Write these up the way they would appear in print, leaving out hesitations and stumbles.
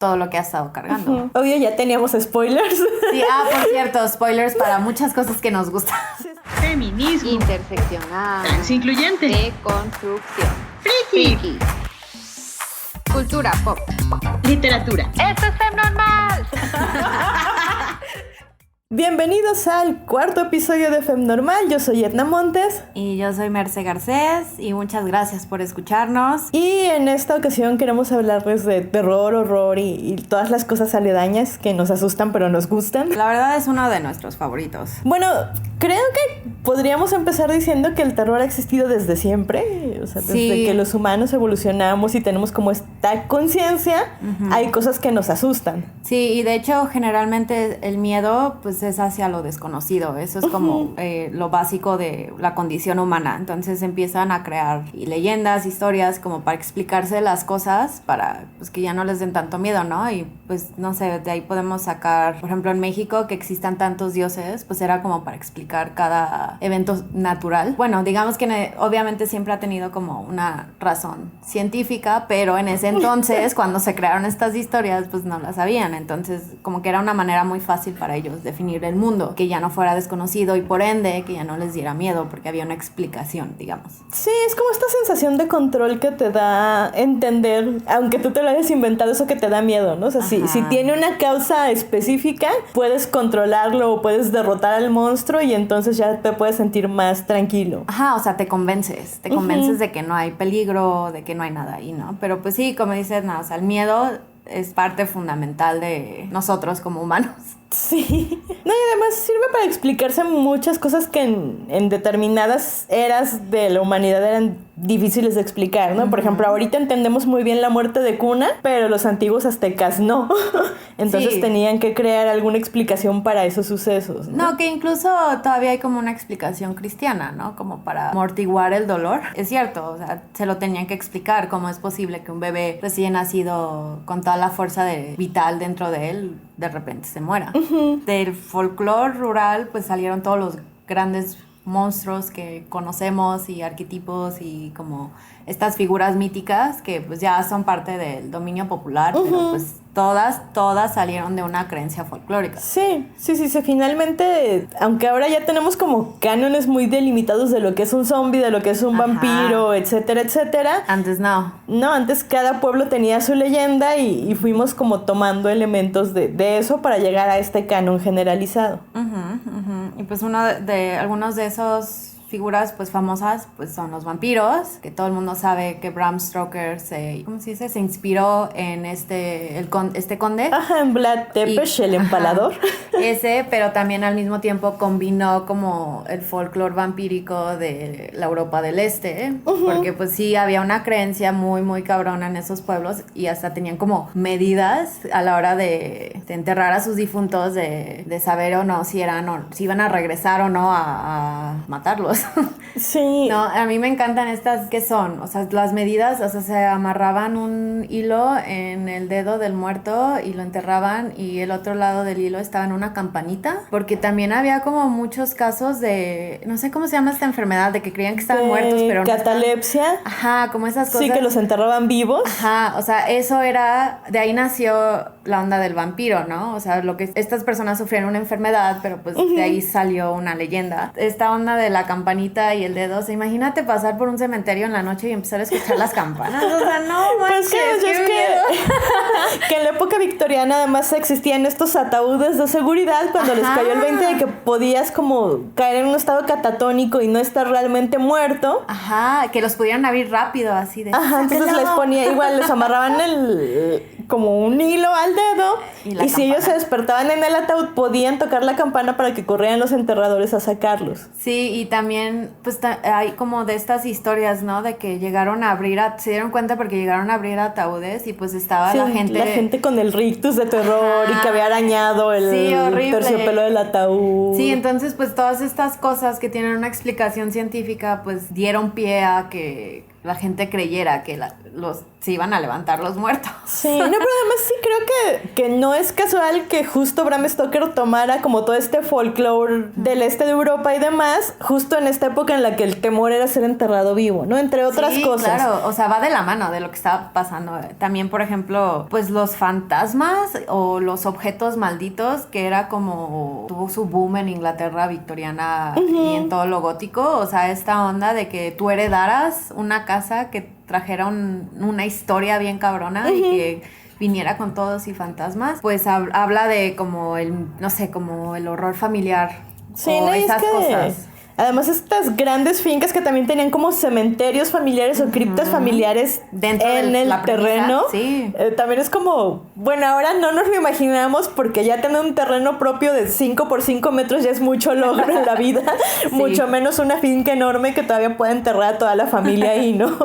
todo lo que ha estado cargando. Obvio, ya teníamos spoilers. Sí, por cierto, spoilers para muchas cosas que nos gustan. Feminismo. Interseccional. Transincluyente. Deconstrucción. Friki. Cultura pop. Literatura. ¡Esto es Femnormal! Bienvenidos al cuarto episodio de Femnormal. Yo soy Edna Montes. Y yo soy Merce Garcés y muchas gracias por escucharnos. Y en esta ocasión queremos hablarles de terror, horror y todas las cosas aledañas que nos asustan pero nos gustan. La verdad es uno de nuestros favoritos. Bueno, creo que podríamos empezar diciendo que el terror ha existido desde siempre. O sea, desde que los humanos evolucionamos y tenemos como esta conciencia, hay cosas que nos asustan. Sí, y de hecho generalmente el miedo pues es hacia lo desconocido. Eso es como lo básico de la condición humana. Entonces empiezan a crear leyendas, historias como para explicarse las cosas para pues que ya no les den tanto miedo, ¿no? Y pues no sé, de ahí podemos sacar, por ejemplo en México que existan tantos dioses, pues era como para explicar cada evento natural. Bueno, digamos que obviamente siempre ha tenido como una razón científica, pero en ese entonces cuando se crearon estas historias pues no las sabían. Entonces como que era una manera muy fácil para ellos definir el mundo, que ya no fuera desconocido y por ende que ya no les diera miedo porque había una explicación, digamos. Sí, es como esta sensación de control que te da entender, aunque tú te lo hayas inventado, eso que te da miedo, ¿no? O sea, si tiene una causa específica, puedes controlarlo o puedes derrotar al monstruo y entonces ya te puedes sentir más tranquilo. Ajá, o sea, te convences de que no hay peligro, de que no hay nada ahí, ¿no? Pero pues sí, como dices, no, o sea, el miedo es parte fundamental de nosotros como humanos. Sí. No, y además sirve para explicarse muchas cosas que en determinadas eras de la humanidad eran difíciles de explicar, ¿no? Por ejemplo, ahorita entendemos muy bien la muerte de Cuna, pero los antiguos aztecas no. Entonces tenían que crear alguna explicación para esos sucesos, ¿no? No, que incluso todavía hay como una explicación cristiana, ¿no? Como para amortiguar el dolor. Es cierto, o sea, se lo tenían que explicar. ¿Cómo es posible que un bebé recién nacido con toda la fuerza vital dentro de él de repente se muera? Del folclore rural pues salieron todos los grandes monstruos que conocemos y arquetipos y como estas figuras míticas que pues ya son parte del dominio popular, pero pues todas salieron de una creencia folclórica. Sí, finalmente, aunque ahora ya tenemos como cánones muy delimitados de lo que es un zombie, de lo que es un vampiro, etcétera, etcétera. Antes no. No, antes cada pueblo tenía su leyenda y fuimos como tomando elementos de eso para llegar a este canon generalizado. Y pues algunos de esos figuras pues famosas pues son los vampiros, que todo el mundo sabe que Bram Stoker se inspiró en este conde. Ajá, en Vlad Tepes, el empalador. Ese, pero también al mismo tiempo combinó como el folclore vampírico de la Europa del Este, porque pues sí había una creencia muy muy cabrona en esos pueblos y hasta tenían como medidas a la hora de enterrar a sus difuntos, de saber o no si iban a regresar o no a matarlos. Sí. No, a mí me encantan estas que son, o sea, las medidas, o sea, se amarraban un hilo en el dedo del muerto y lo enterraban y el otro lado del hilo estaba en una campanita, porque también había como muchos casos de, no sé cómo se llama esta enfermedad, de que creían que estaban muertos, pero no catalepsia. Ajá, como esas cosas. Sí, que los enterraban vivos. Ajá, o sea, eso era, de ahí nació la onda del vampiro, ¿no? O sea, lo que estas personas sufrieron una enfermedad, pero pues de ahí salió una leyenda. Esta onda de la campanita y el dedo, o sea, imagínate pasar por un cementerio en la noche y empezar a escuchar las campanas, o sea, no manches, pues que en la época victoriana además existían estos ataúdes de seguridad cuando les cayó el 20 de que podías como caer en un estado catatónico y no estar realmente muerto. Ajá, que los pudieran abrir rápido, así de... Ajá, entonces les ponía, igual les amarraban como un hilo al dedo y si ellos se despertaban en el ataúd podían tocar la campana para que corrieran los enterradores a sacarlos. Sí, y también pues hay como de estas historias, ¿no? De que llegaron a abrir, se dieron cuenta porque llegaron a abrir ataúdes y pues estaba la gente con el rictus de terror y que había arañado el terciopelo del ataúd. Sí, entonces pues todas estas cosas que tienen una explicación científica pues dieron pie a que la gente creyera que se iban a levantar los muertos. Sí, no, pero además sí creo que que no es casual que justo Bram Stoker tomara como todo este folclore del este de Europa y demás, justo en esta época en la que el temor era ser enterrado vivo, ¿no? Entre otras Sí, cosas. claro, o sea, va de la mano de lo que está pasando. También, por ejemplo, pues los fantasmas o los objetos malditos, que era como tuvo su boom en Inglaterra victoriana y en todo lo gótico, o sea, esta onda de que tú heredaras una casa que trajera una historia bien cabrona y que viniera con todos y fantasmas, pues habla de como no sé, como el horror familiar Sí, o no, y es esas que cosas. además estas grandes fincas que también tenían como cementerios familiares o criptas familiares Dentro en de el la premisa, terreno, sí. También es como, bueno, ahora no nos lo imaginamos porque ya tener un terreno propio de 5 por 5 metros ya es mucho logro en la vida, mucho menos una finca enorme que todavía puede enterrar a toda la familia ahí, ¿no?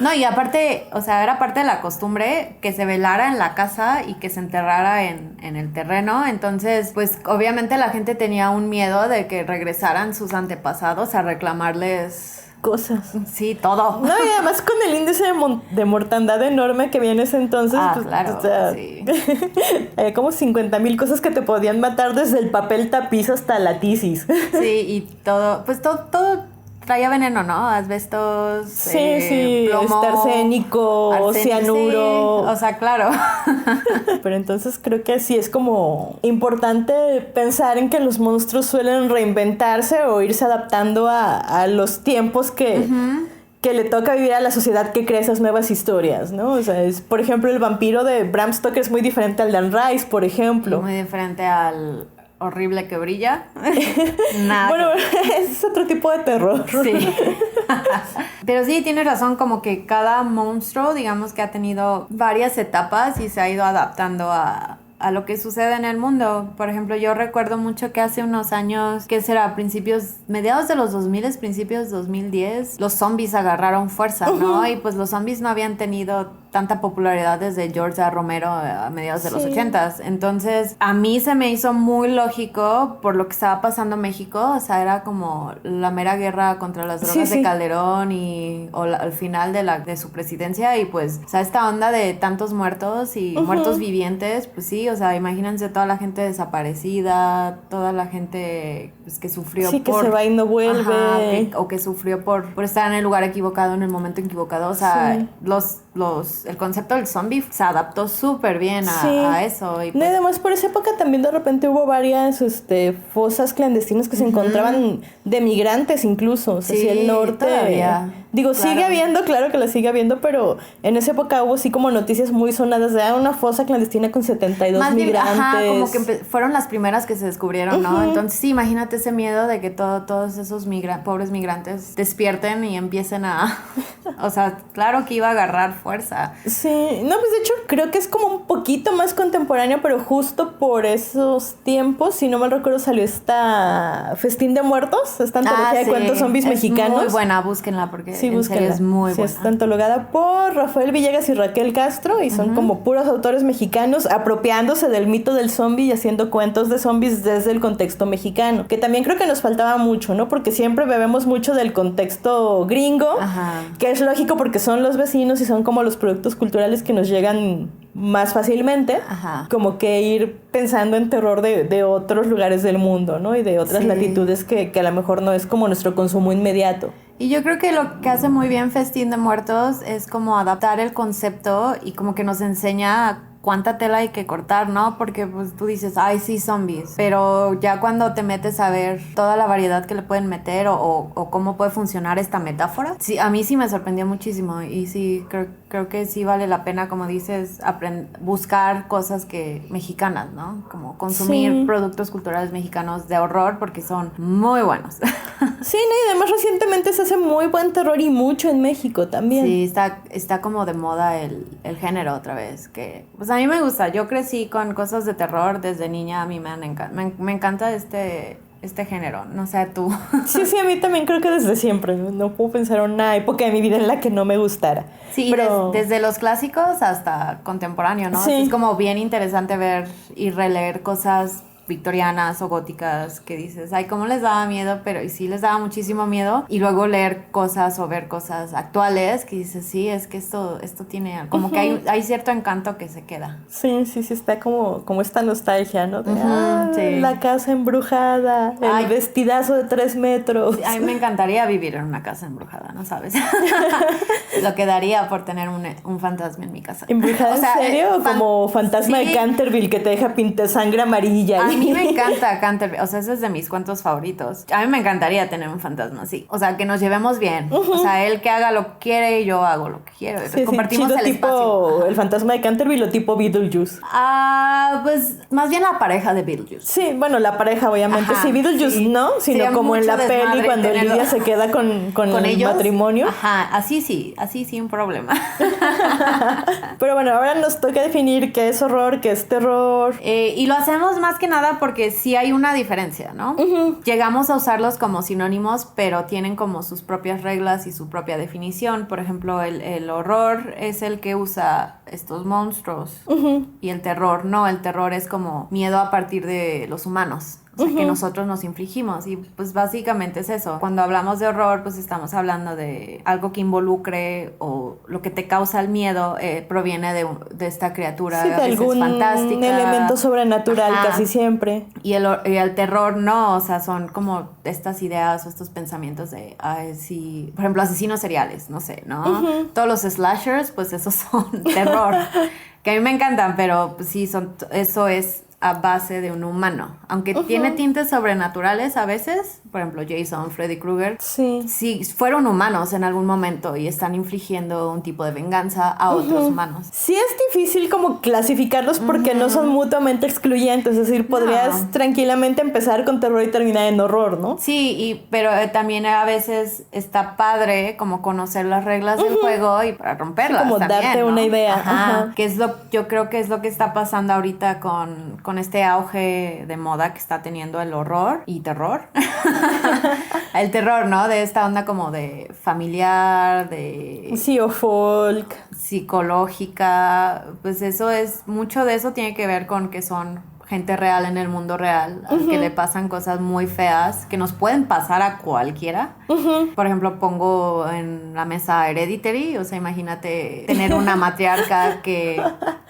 No, y aparte, o sea, era parte de la costumbre que se velara en la casa y que se enterrara en el terreno. Entonces, pues obviamente la gente tenía un miedo de que regresaran sus antepasados a reclamarles, Cosas. sí, todo. No, y además con el índice de mortandad enorme que había en ese entonces, pues, claro, o sea, sí. había como 50,000 cosas que te podían matar desde el papel tapiz hasta la tisis. Sí, y todo, pues todo traía veneno, ¿no? Asbestos, Sí, plomo, arsénico, cianuro. sí, o sea, claro. Pero entonces creo que sí es como importante pensar en que los monstruos suelen reinventarse o irse adaptando a los tiempos que le toca vivir a la sociedad que crea esas nuevas historias, ¿no? O sea, por ejemplo, el vampiro de Bram Stoker es muy diferente al de Anne Rice, por ejemplo. Muy diferente al horrible que brilla. Nada. Bueno, es otro tipo de terror. Sí. Pero sí, tienes razón, como que cada monstruo, digamos que ha tenido varias etapas y se ha ido adaptando a lo que sucede en el mundo. Por ejemplo, yo recuerdo mucho que hace unos años, ¿qué será? Mediados de los 2000, principios 2010, los zombies agarraron fuerza, ¿no? Y pues los zombies no habían tenido tanta popularidad desde George A. Romero a mediados de los 80s. Entonces, a mí se me hizo muy lógico por lo que estaba pasando en México. O sea, era como la mera guerra contra las drogas de Calderón al final de su presidencia. Y pues, o sea, esta onda de tantos muertos y muertos vivientes, pues sí, o sea, imagínense toda la gente desaparecida, toda la gente pues, que sufrió que se va y no vuelve. o que sufrió por estar en el lugar equivocado en el momento equivocado. O sea, el concepto del zombie se adaptó súper bien a eso. Y pues, además, por esa época también de repente hubo varias fosas clandestinas que se encontraban de migrantes incluso. O sea, hacia el norte. Todavía. Digo, Claro. sigue habiendo, claro que la sigue habiendo, pero en esa época hubo así como noticias muy sonadas de una fosa clandestina con 72 más bien, migrantes. como que fueron las primeras que se descubrieron, ¿no? Entonces, sí, imagínate ese miedo de que todos esos pobres migrantes despierten y empiecen a... O sea, claro que iba a agarrar fuerza. Sí, no, pues de hecho creo que es como un poquito más contemporáneo, pero justo por esos tiempos, si no mal recuerdo, salió esta Festín de Muertos, esta antología de cuentos zombies mexicanos. Muy buena, búsquenla porque Sí, en serio búsquenla. es muy buena. Está antologada por Rafael Villegas y Raquel Castro y son como puros autores mexicanos apropiándose del mito del zombie y haciendo cuentos de zombies desde el contexto mexicano, que también creo que nos faltaba mucho, ¿no? Porque siempre bebemos mucho del contexto gringo, que es lógico porque son los vecinos y son como los productos culturales que nos llegan más fácilmente, como que ir pensando en terror de otros lugares del mundo, ¿no? Y de otras latitudes que a lo mejor no es como nuestro consumo inmediato. Y yo creo que lo que hace muy bien Festín de Muertos es como adaptar el concepto y como que nos enseña cuánta tela hay que cortar, ¿no? Porque pues tú dices, ay, sí, zombies. Pero ya cuando te metes a ver toda la variedad que le pueden meter o cómo puede funcionar esta metáfora, sí, a mí sí me sorprendió muchísimo. Y sí, creo que sí vale la pena, como dices, buscar cosas mexicanas, ¿no? Como consumir productos culturales mexicanos de horror porque son muy buenos. Sí, ¿no? Y además recientemente se hace muy buen terror y mucho en México también. Sí, está como de moda el género otra vez, que pues a mí me gusta. Yo crecí con cosas de terror desde niña, a mí me encanta este género, no sé tú. Sí, a mí también creo que desde siempre, no puedo pensar en una época de mi vida en la que no me gustara. Sí, pero desde los clásicos hasta contemporáneo, ¿no? Sí. Es como bien interesante ver y releer cosas victorianas o góticas que dices, ay, ¿cómo les daba miedo? Pero y sí les daba muchísimo miedo. Y luego leer cosas o ver cosas actuales que dices, sí, es que esto tiene, como que hay cierto encanto que se queda. Sí, está como esta nostalgia, ¿no? De, sí. La casa embrujada, el vestidazo de 3 metros. A mí me encantaría vivir en una casa embrujada, ¿no sabes? Lo que daría por tener un fantasma en mi casa. ¿Embrujada en serio? ¿O como fantasma de Canterville que te deja pintar sangre amarilla? A mí me encanta Canterville, o sea, ese es de mis cuentos favoritos. A mí me encantaría tener un fantasma así, o sea, que nos llevemos bien. O sea, él que haga lo que quiere y yo hago lo que quiero. Compartimos chido, el tipo espacio. el fantasma de Canterville o tipo Beetlejuice. Pues más bien la pareja de Beetlejuice. Sí, bueno, la pareja obviamente. Ajá, sí, Beetlejuice sí. no, sino Sería como en la mucho peli desmadre cuando tenerlo. Lidia se queda con el ellos. matrimonio. Ajá, así sí, un problema. Pero bueno, ahora nos toca definir qué es horror, qué es terror. Y lo hacemos más que nada porque sí hay una diferencia, ¿no? Llegamos a usarlos como sinónimos, pero tienen como sus propias reglas y su propia definición. Por ejemplo, el horror es el que usa estos monstruos y el terror no. El terror es como miedo a partir de los humanos. O sea, que nosotros nos infligimos. Y pues básicamente es eso. Cuando hablamos de horror, pues estamos hablando de algo que involucre o lo que te causa el miedo proviene de esta criatura Sí, de a veces algún fantástica. elemento sobrenatural. Ajá. Casi siempre. Y el terror no, o sea, son como estas ideas o estos pensamientos de, ay, sí, por ejemplo, asesinos seriales, no sé, ¿no? Todos los slashers, pues esos son terror. Que a mí me encantan, pero pues, sí, eso es a base de un humano. Aunque tiene tintes sobrenaturales a veces, por ejemplo, Jason, Freddy Krueger, sí fueron humanos en algún momento y están infligiendo un tipo de venganza a otros humanos. Sí es difícil como clasificarlos porque no son mutuamente excluyentes, es decir, podrías tranquilamente empezar con terror y terminar en horror, ¿no? Sí, pero también a veces está padre como conocer las reglas del juego y para romperlas. Sí, como también, darte ¿no? una idea. Ajá. Que es yo creo que es lo que está pasando ahorita con este auge de moda que está teniendo el horror y terror. El terror, ¿no? De esta onda como de familiar, de... Sí, o folk. Psicológica. Pues mucho de eso tiene que ver con que son gente real en el mundo real, que le pasan cosas muy feas, que nos pueden pasar a cualquiera. Por ejemplo, pongo en la mesa Hereditary, o sea, imagínate tener una matriarca que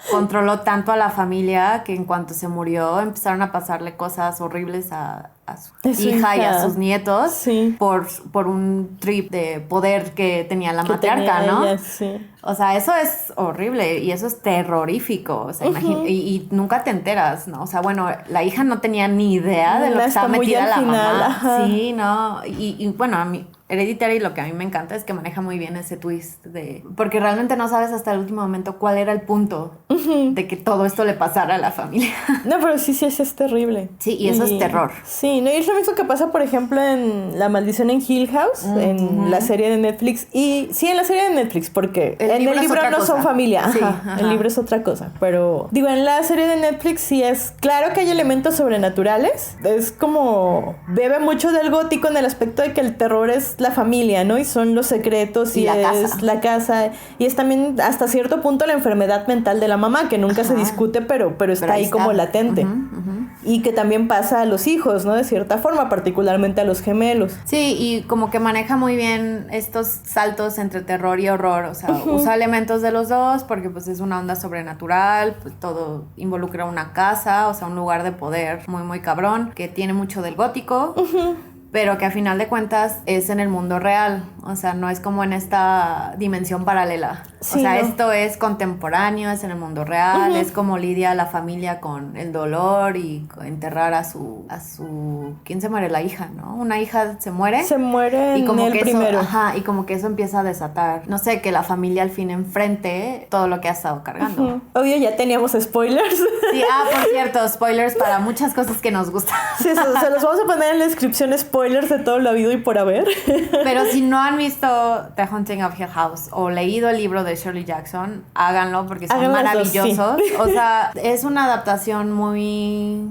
controló tanto a la familia que en cuanto se murió empezaron a pasarle cosas horribles a su hija y a sus nietos por un trip de poder que tenía la matriarca, ¿no? Ella, sí. O sea, eso es horrible y eso es terrorífico. O sea, y nunca te enteras, ¿no? O sea, bueno, la hija no tenía ni idea de lo que estaba metida la mamá. Ajá. Sí, ¿no? Y bueno, a mí Hereditary lo que a mí me encanta es que maneja muy bien ese twist porque realmente no sabes hasta el último momento cuál era el punto de que todo esto le pasara a la familia. No, pero sí, es terrible. Sí, y eso es terror. Sí, no, y es lo mismo que pasa, por ejemplo, en La Maldición en Hill House, en la serie de Netflix. Y sí, en la serie de Netflix, porque en el libro no son familia. Sí, ajá. El libro es otra cosa. Pero, digo, en la serie de Netflix sí es... Claro que hay elementos sobrenaturales. Es como... Bebe mucho del gótico en el aspecto de que el terror es la familia, ¿no? Y son los secretos y es la casa. Y es también hasta cierto punto la enfermedad mental de la mamá, que nunca se discute, pero está ahí como latente. Y que también pasa a los hijos, ¿no? De cierta forma, particularmente a los gemelos. Sí, y como que maneja muy bien estos saltos entre terror y horror. O sea, usa elementos de los dos porque pues es una onda sobrenatural, pues todo involucra una casa, o sea, un lugar de poder muy, muy cabrón, que tiene mucho del gótico. Pero que a final de cuentas es en el mundo real, o sea, no es como en esta dimensión paralela. Sí, o sea, no. Esto es contemporáneo, es en el mundo real, es como lidia la familia con el dolor y enterrar a su ¿quién se muere? La hija, ¿no? Una hija se muere. Se muere y como en el que primero. Y como que eso empieza a desatar, no sé, que la familia al fin enfrente todo lo que ha estado cargando. Obvio, ya teníamos spoilers. Sí, por cierto, spoilers para muchas cosas que nos gustan. Sí, se los vamos a poner en la descripción, spoilers de todo lo habido y por haber. Pero si no han visto The Haunting of Hill House o leído el libro de Shirley Jackson, háganlo porque son maravillosos. Dos, sí. O sea, es una adaptación muy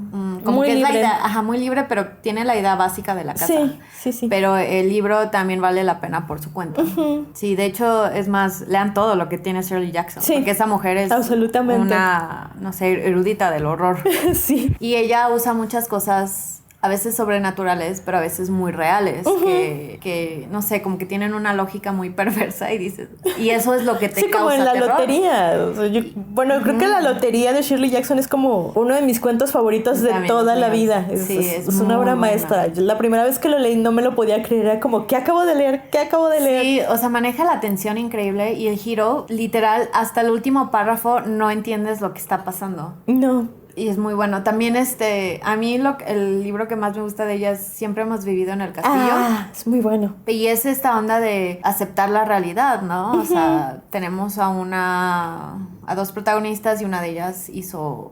como muy que libre. es la idea, ajá, muy libre, pero tiene la idea básica de la casa. Sí. Pero el libro también vale la pena por su cuenta. Sí, de hecho, es más, lean todo lo que tiene Shirley Jackson. Sí, porque esa mujer es absolutamente. una, no sé, erudita del horror. Sí. Y ella usa muchas cosas, a veces sobrenaturales, pero a veces muy reales, que, no sé, como que tienen una lógica muy perversa y dices, y eso es lo que te Sí, causa como en la terror. lotería. O sea, creo que la lotería de Shirley Jackson es como uno de mis cuentos favoritos de También toda es la muy- vida. sí, es una muy obra buena. maestra. Yo la primera vez que lo leí no me lo podía creer. Era como, ¿qué acabo de leer? ¿Qué acabo de leer? Sí, o sea, maneja la tensión increíble y el giro, literal, hasta el último párrafo no entiendes lo que está pasando. No. Y es muy bueno. También a mí el libro que más me gusta de ella es Siempre hemos vivido en el castillo. Ah, es muy bueno. Y es esta onda de aceptar la realidad, ¿no? O sea, tenemos a dos protagonistas y una de ellas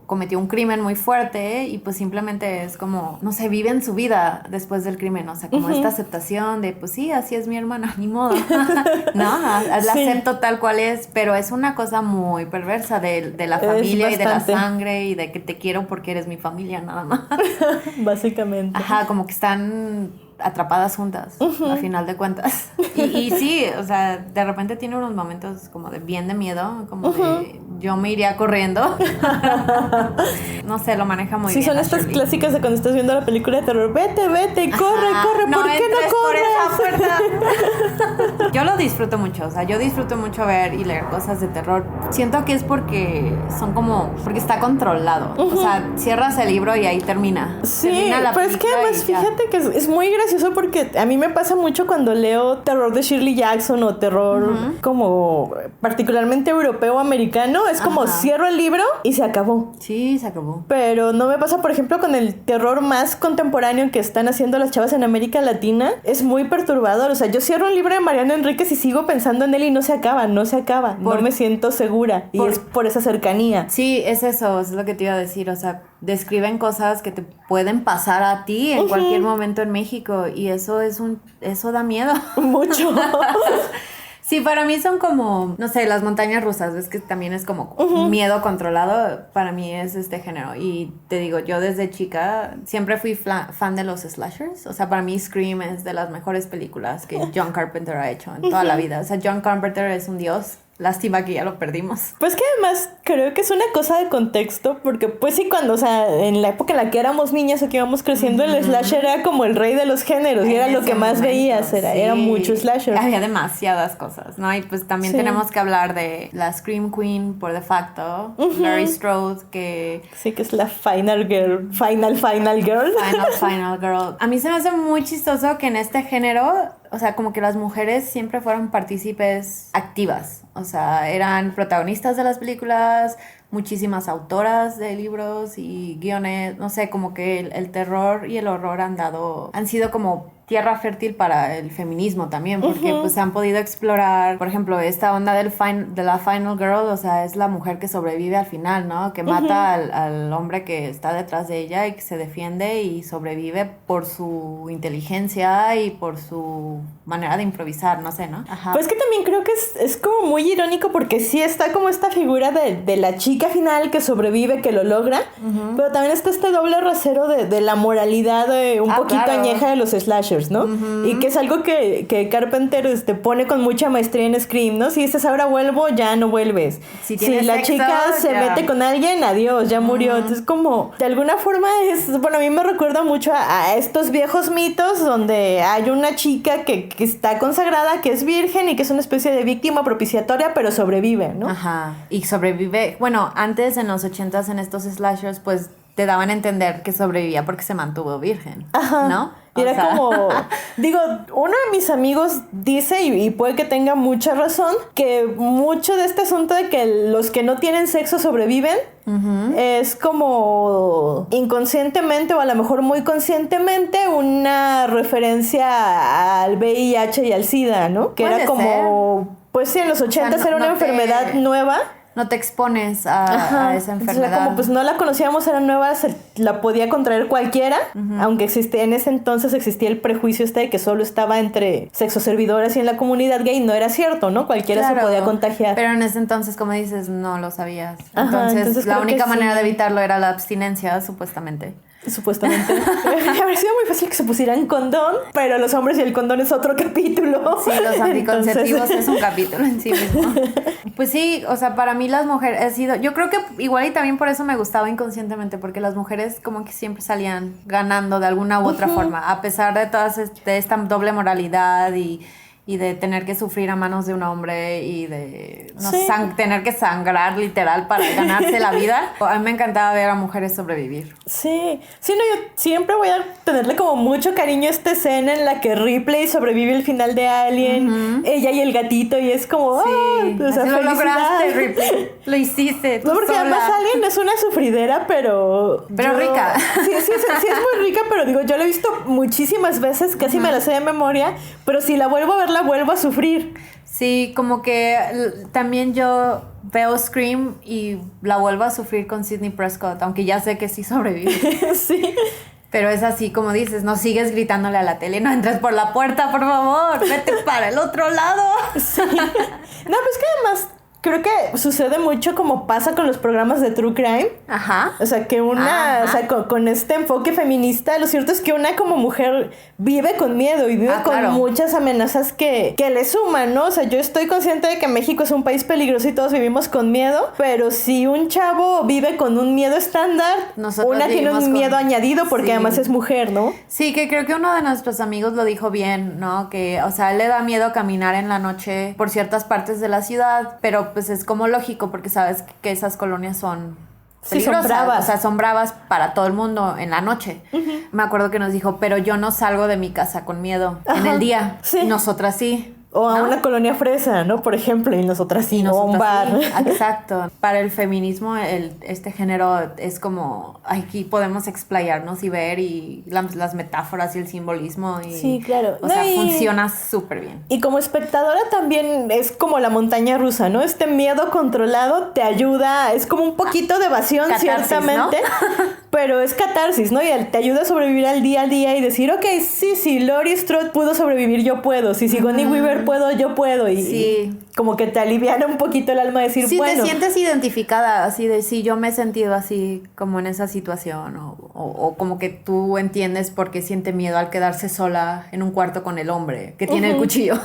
cometió un crimen muy fuerte y pues simplemente es como, no sé, viven su vida después del crimen, o sea, como esta aceptación de, pues sí, así es mi hermana, ni modo, ¿no? La Sí. acepto tal cual es, pero es una cosa muy perversa de la Es familia y de la bastante. sangre y de que te quiero porque eres mi familia nada más. Básicamente. Ajá, como que están atrapadas juntas, a final de cuentas. Y sí, o sea, de repente tiene unos momentos como de bien de miedo, como de yo me iría corriendo. No sé, lo maneja muy Sí, bien. son la estas Shirley. clásicas de cuando estás viendo la película de terror. Vete, corre, Ajá, corre, ¿por qué entres no por corres? esa puerta. Yo lo disfruto mucho, o sea, yo disfruto mucho ver y leer cosas de terror. Siento que es porque está controlado. O sea, cierras el libro y ahí termina. Sí, Termina la pero es que película además y ya. fíjate que es muy gracioso porque a mí me pasa mucho cuando leo terror de Shirley Jackson o terror como particularmente europeo o americano. Es como Ajá. cierro el libro y se acabó. Sí, se acabó. Pero no me pasa, por ejemplo, con el terror más contemporáneo que están haciendo las chavas en América Latina. Es muy perturbador. O sea, yo cierro un libro de Mariana Enríquez y sigo pensando en él y no se acaba. No me siento segura. Y es por esa cercanía. Sí, es eso, es lo que te iba a decir, o sea, describen cosas que te pueden pasar a ti en cualquier momento en México y eso da miedo. Mucho. Sí, para mí son como, no sé, las montañas rusas, ves que también es como miedo controlado, para mí es este género. Y te digo, yo desde chica siempre fui fan de los slashers, o sea, para mí Scream es de las mejores películas que John Carpenter ha hecho en toda la vida. O sea, John Carpenter es un dios. Lástima que ya lo perdimos. Pues que además creo que es una cosa de contexto, porque pues sí, cuando, o sea, en la época en la que éramos niñas o que íbamos creciendo, el slasher era como el rey de los géneros y era En lo que ese más momento, veías, era sí. mucho slasher. Había demasiadas cosas, ¿no? Y pues también Sí. tenemos que hablar de la Scream Queen por de facto, Laurie Strode, que Sí, que es la final girl, final girl. Final Girl. A mí se me hace muy chistoso que en este género, o sea, como que las mujeres siempre fueron partícipes activas. O sea, eran protagonistas de las películas, muchísimas autoras de libros y guiones. No sé, como que el terror y el horror han sido como tierra fértil para el feminismo también, porque pues han podido explorar, por ejemplo, esta onda de la Final Girl, o sea, es la mujer que sobrevive al final, ¿no? Que mata al hombre que está detrás de ella y que se defiende y sobrevive por su inteligencia y por su manera de improvisar, no sé, ¿no? Ajá. Pues que también creo que es como muy irónico porque sí está como esta figura de la chica final que sobrevive, que lo logra, pero también está este doble rasero de la moralidad un poquito claro. añeja de los slashers, ¿no? Y que es algo que Carpenter pone con mucha maestría en Scream, ¿no? Si dices ahora vuelvo, ya no vuelves. Si Si tienes la sexo, chica se ya. mete con alguien, adiós, ya murió. Entonces como, de alguna forma bueno, a mí me recuerda mucho a estos viejos mitos donde hay una chica que está consagrada, que es virgen y que es una especie de víctima propiciatoria, pero sobrevive, ¿no? Ajá. Y sobrevive. Bueno, antes en los 80s en estos slashers, pues te daban a entender que sobrevivía porque se mantuvo virgen. Ajá. ¿No? Y era como, digo, uno de mis amigos dice, y puede que tenga mucha razón, que mucho de este asunto de que los que no tienen sexo sobreviven, es como inconscientemente o a lo mejor muy conscientemente una referencia al VIH y al SIDA, ¿no? Que Puede era como, pues sí, en los 80s no- era una no te- enfermedad nueva. No te expones a esa Entonces enfermedad. era como pues no la conocíamos, era nueva, la podía contraer cualquiera, aunque en ese entonces existía el prejuicio de que solo estaba entre sexoservidoras y en la comunidad gay, no era cierto, ¿no? Cualquiera se Claro, podía contagiar. Pero en ese entonces, como dices, no lo sabías. Ajá, Entonces entonces la creo que única manera sí. de evitarlo era la abstinencia, supuestamente. supuestamente. Habría sido muy fácil que se pusieran condón, pero los hombres y el condón es otro capítulo. Sí, los anticonceptivos Entonces... es un capítulo en sí mismo. Pues sí, o sea, para mí las mujeres ha sido, yo creo que igual y también por eso me gustaba inconscientemente, porque las mujeres como que siempre salían ganando de alguna u otra forma, a pesar de todas de esta doble moralidad y de tener que sufrir a manos de un hombre y de tener que sangrar literal para ganarse la vida. A mí me encantaba ver a mujeres sobrevivir. Sí, no, yo siempre voy a tenerle como mucho cariño a esta escena en la que Ripley sobrevive el final de Alien, ella y el gatito, y es como, Sí, o sea, así lo felicidad. lograste, Ripley. Lo hiciste, tú No, porque sola. además Alien es una sufridera, pero rica. Sí, es muy rica, pero digo, yo la he visto muchísimas veces, casi me la sé de memoria, pero si la vuelvo a ver, la vuelvo a sufrir. Sí, como que también yo veo Scream y la vuelvo a sufrir con Sidney Prescott, aunque ya sé que sí sobrevive. Sí. Pero es así como dices, no sigues gritándole a la tele, no entres por la puerta, por favor, vete para el otro lado. Sí. No, pues que además creo que sucede mucho como pasa con los programas de True Crime. Ajá. O sea, que o sea, con este enfoque feminista, lo cierto es que una como mujer vive con miedo y vive con claro. muchas amenazas que le suman, ¿no? O sea, yo estoy consciente de que México es un país peligroso y todos vivimos con miedo, pero si un chavo vive con un miedo estándar, Nosotros una tiene vivimos un miedo con... añadido porque Sí. además es mujer, ¿no? Sí, que creo que uno de nuestros amigos lo dijo bien, ¿no? Que, o sea, le da miedo caminar en la noche por ciertas partes de la ciudad, pero pues es como lógico porque sabes que esas colonias son Sí, son peligrosas, bravas. o sea, son bravas para todo el mundo en la noche. Me acuerdo que nos dijo, pero yo no salgo de mi casa con miedo en Ajá, el día. sí. Nosotras sí. O a ¿no? una colonia fresa, ¿no? Por ejemplo, y nosotras sí, Y o a un bar. nosotras sí. Exacto. Para el feminismo, este género es como, aquí podemos explayarnos y ver y las metáforas y el simbolismo. Y, Sí, claro. O No, sea, y- funciona súper bien. Y como espectadora también es como la montaña rusa, ¿no? Este miedo controlado te ayuda, es como un poquito de evasión, Catarsis, ciertamente, pero es catarsis, ¿no? Y te ayuda a sobrevivir al día a día y decir, ok, sí, Laurie Strode pudo sobrevivir, yo puedo. Si Sigourney Weaver puedo, yo puedo. Y, Sí. y como que te aliviana un poquito el alma decir, Sí, bueno... te sientes identificada, así de sí, yo me he sentido así como en esa situación, o como que tú entiendes por qué siente miedo al quedarse sola en un cuarto con el hombre que tiene el cuchillo.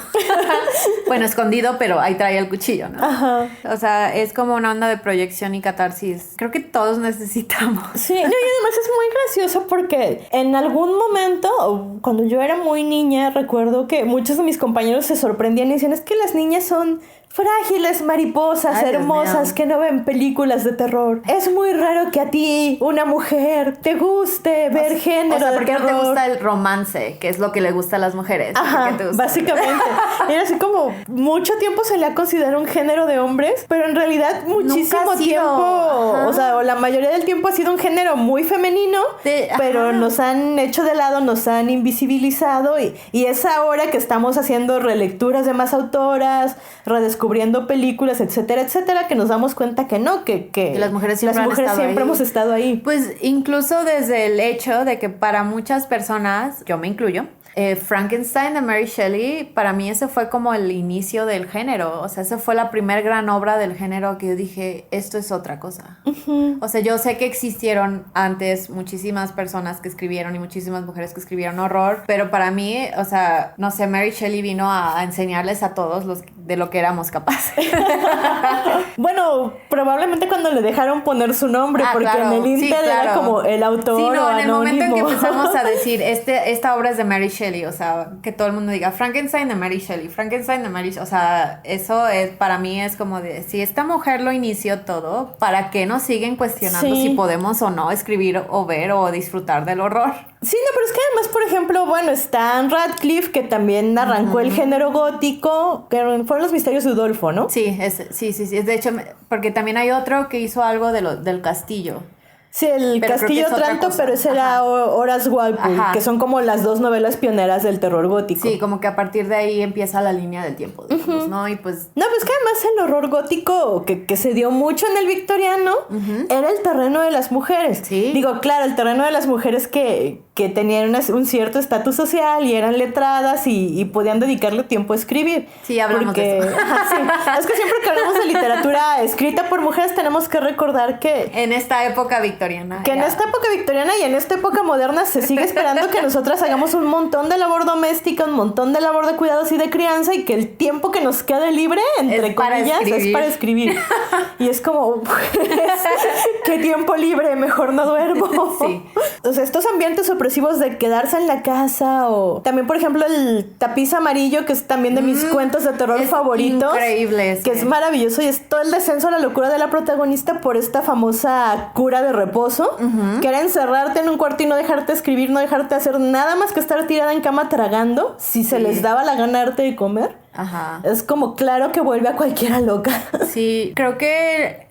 Bueno, escondido, pero ahí trae el cuchillo, ¿no? Ajá. O sea, es como una onda de proyección y catarsis. Creo que todos necesitamos. Sí, no, y además es muy gracioso porque en algún momento, o cuando yo era muy niña, recuerdo que muchos de mis compañeros se sorprendían y decían, es que las niñas son frágiles, mariposas, Ay, Dios hermosas, mío. que no ven películas de terror. Es muy raro que a ti, una mujer, te guste ver género O sea, de ¿por qué no te terror. gusta el romance? Que es lo que le gusta a las mujeres. ¿Por Ajá, qué te gusta? básicamente. Era así como mucho tiempo se le ha considerado un género de hombres, pero en realidad muchísimo Nunca ha sido. tiempo, Ajá. o sea, o la mayoría del tiempo ha sido un género muy femenino, pero Ajá. nos han hecho de lado, nos han invisibilizado y es ahora que estamos haciendo relecturas de más autoras, redescubriendo películas, etcétera, etcétera, que nos damos cuenta que no, que las mujeres siempre han estado ahí. hemos estado ahí. Pues incluso desde el hecho de que para muchas personas, yo me incluyo, Frankenstein de Mary Shelley, para mí ese fue como el inicio del género. O sea, esa fue la primera gran obra del género que yo dije, esto es otra cosa. O sea, yo sé que existieron antes muchísimas personas que escribieron y muchísimas mujeres que escribieron horror, pero para mí, o sea, no sé, Mary Shelley vino a enseñarles a todos de lo que éramos capaces. Bueno, probablemente cuando le dejaron poner su nombre, porque claro. en el Sí, Inter era claro. como el autor Sí, no, o en el momento en que anónimo. empezamos a decir, esta obra es de Mary Shelley, o sea, que todo el mundo diga, Frankenstein de Mary Shelley, Frankenstein de Mary Shelley, o sea, eso es, para mí es como de, si esta mujer lo inició todo, ¿para qué nos siguen cuestionando Sí. si podemos o no escribir o ver o disfrutar del horror? Sí, no, pero es que además, por ejemplo, bueno, está Anne Radcliffe, que también arrancó el género gótico, que fueron los misterios de Udolfo, ¿no? Sí, sí, de hecho, porque también hay otro que hizo algo del castillo. Sí, el Pero creo que Castillo es otra Otranto, cosa. pero ese era Ajá. Horace Walpole, Ajá. que son como las dos novelas pioneras del terror gótico. Sí, como que a partir de ahí empieza la línea del tiempo, digamos, ¿no? Y pues No, pues que además el horror gótico que se dio mucho en el victoriano era el terreno de las mujeres. Sí. Digo, claro, el terreno de las mujeres que tenían un cierto estatus social y eran letradas y podían dedicarle tiempo a escribir. Sí, hablamos de eso. Ajá, sí. Es que siempre que hablamos de literatura escrita por mujeres tenemos que recordar que... en esta época victoriana. victoriana. Que en esta época victoriana y en esta época moderna se sigue esperando que nosotras hagamos un montón de labor doméstica, un montón de labor de cuidados y de crianza, y que el tiempo que nos quede libre, entre comillas, es para escribir. Y es como, pues, qué tiempo libre, mejor no duermo. Sí. O sea, estos ambientes opresivos de quedarse en la casa, o también, por ejemplo, el tapiz amarillo, que es también de mis cuentos de terror favoritos. Increíble ese. Que es maravilloso, y es todo el descenso a la locura de la protagonista por esta famosa cura de reposo, que era encerrarte en un cuarto y no dejarte escribir, no dejarte hacer nada más que estar tirada en cama tragando, si se les daba la gana darte de comer. Ajá. Es como claro que vuelve a cualquiera loca. Sí, creo que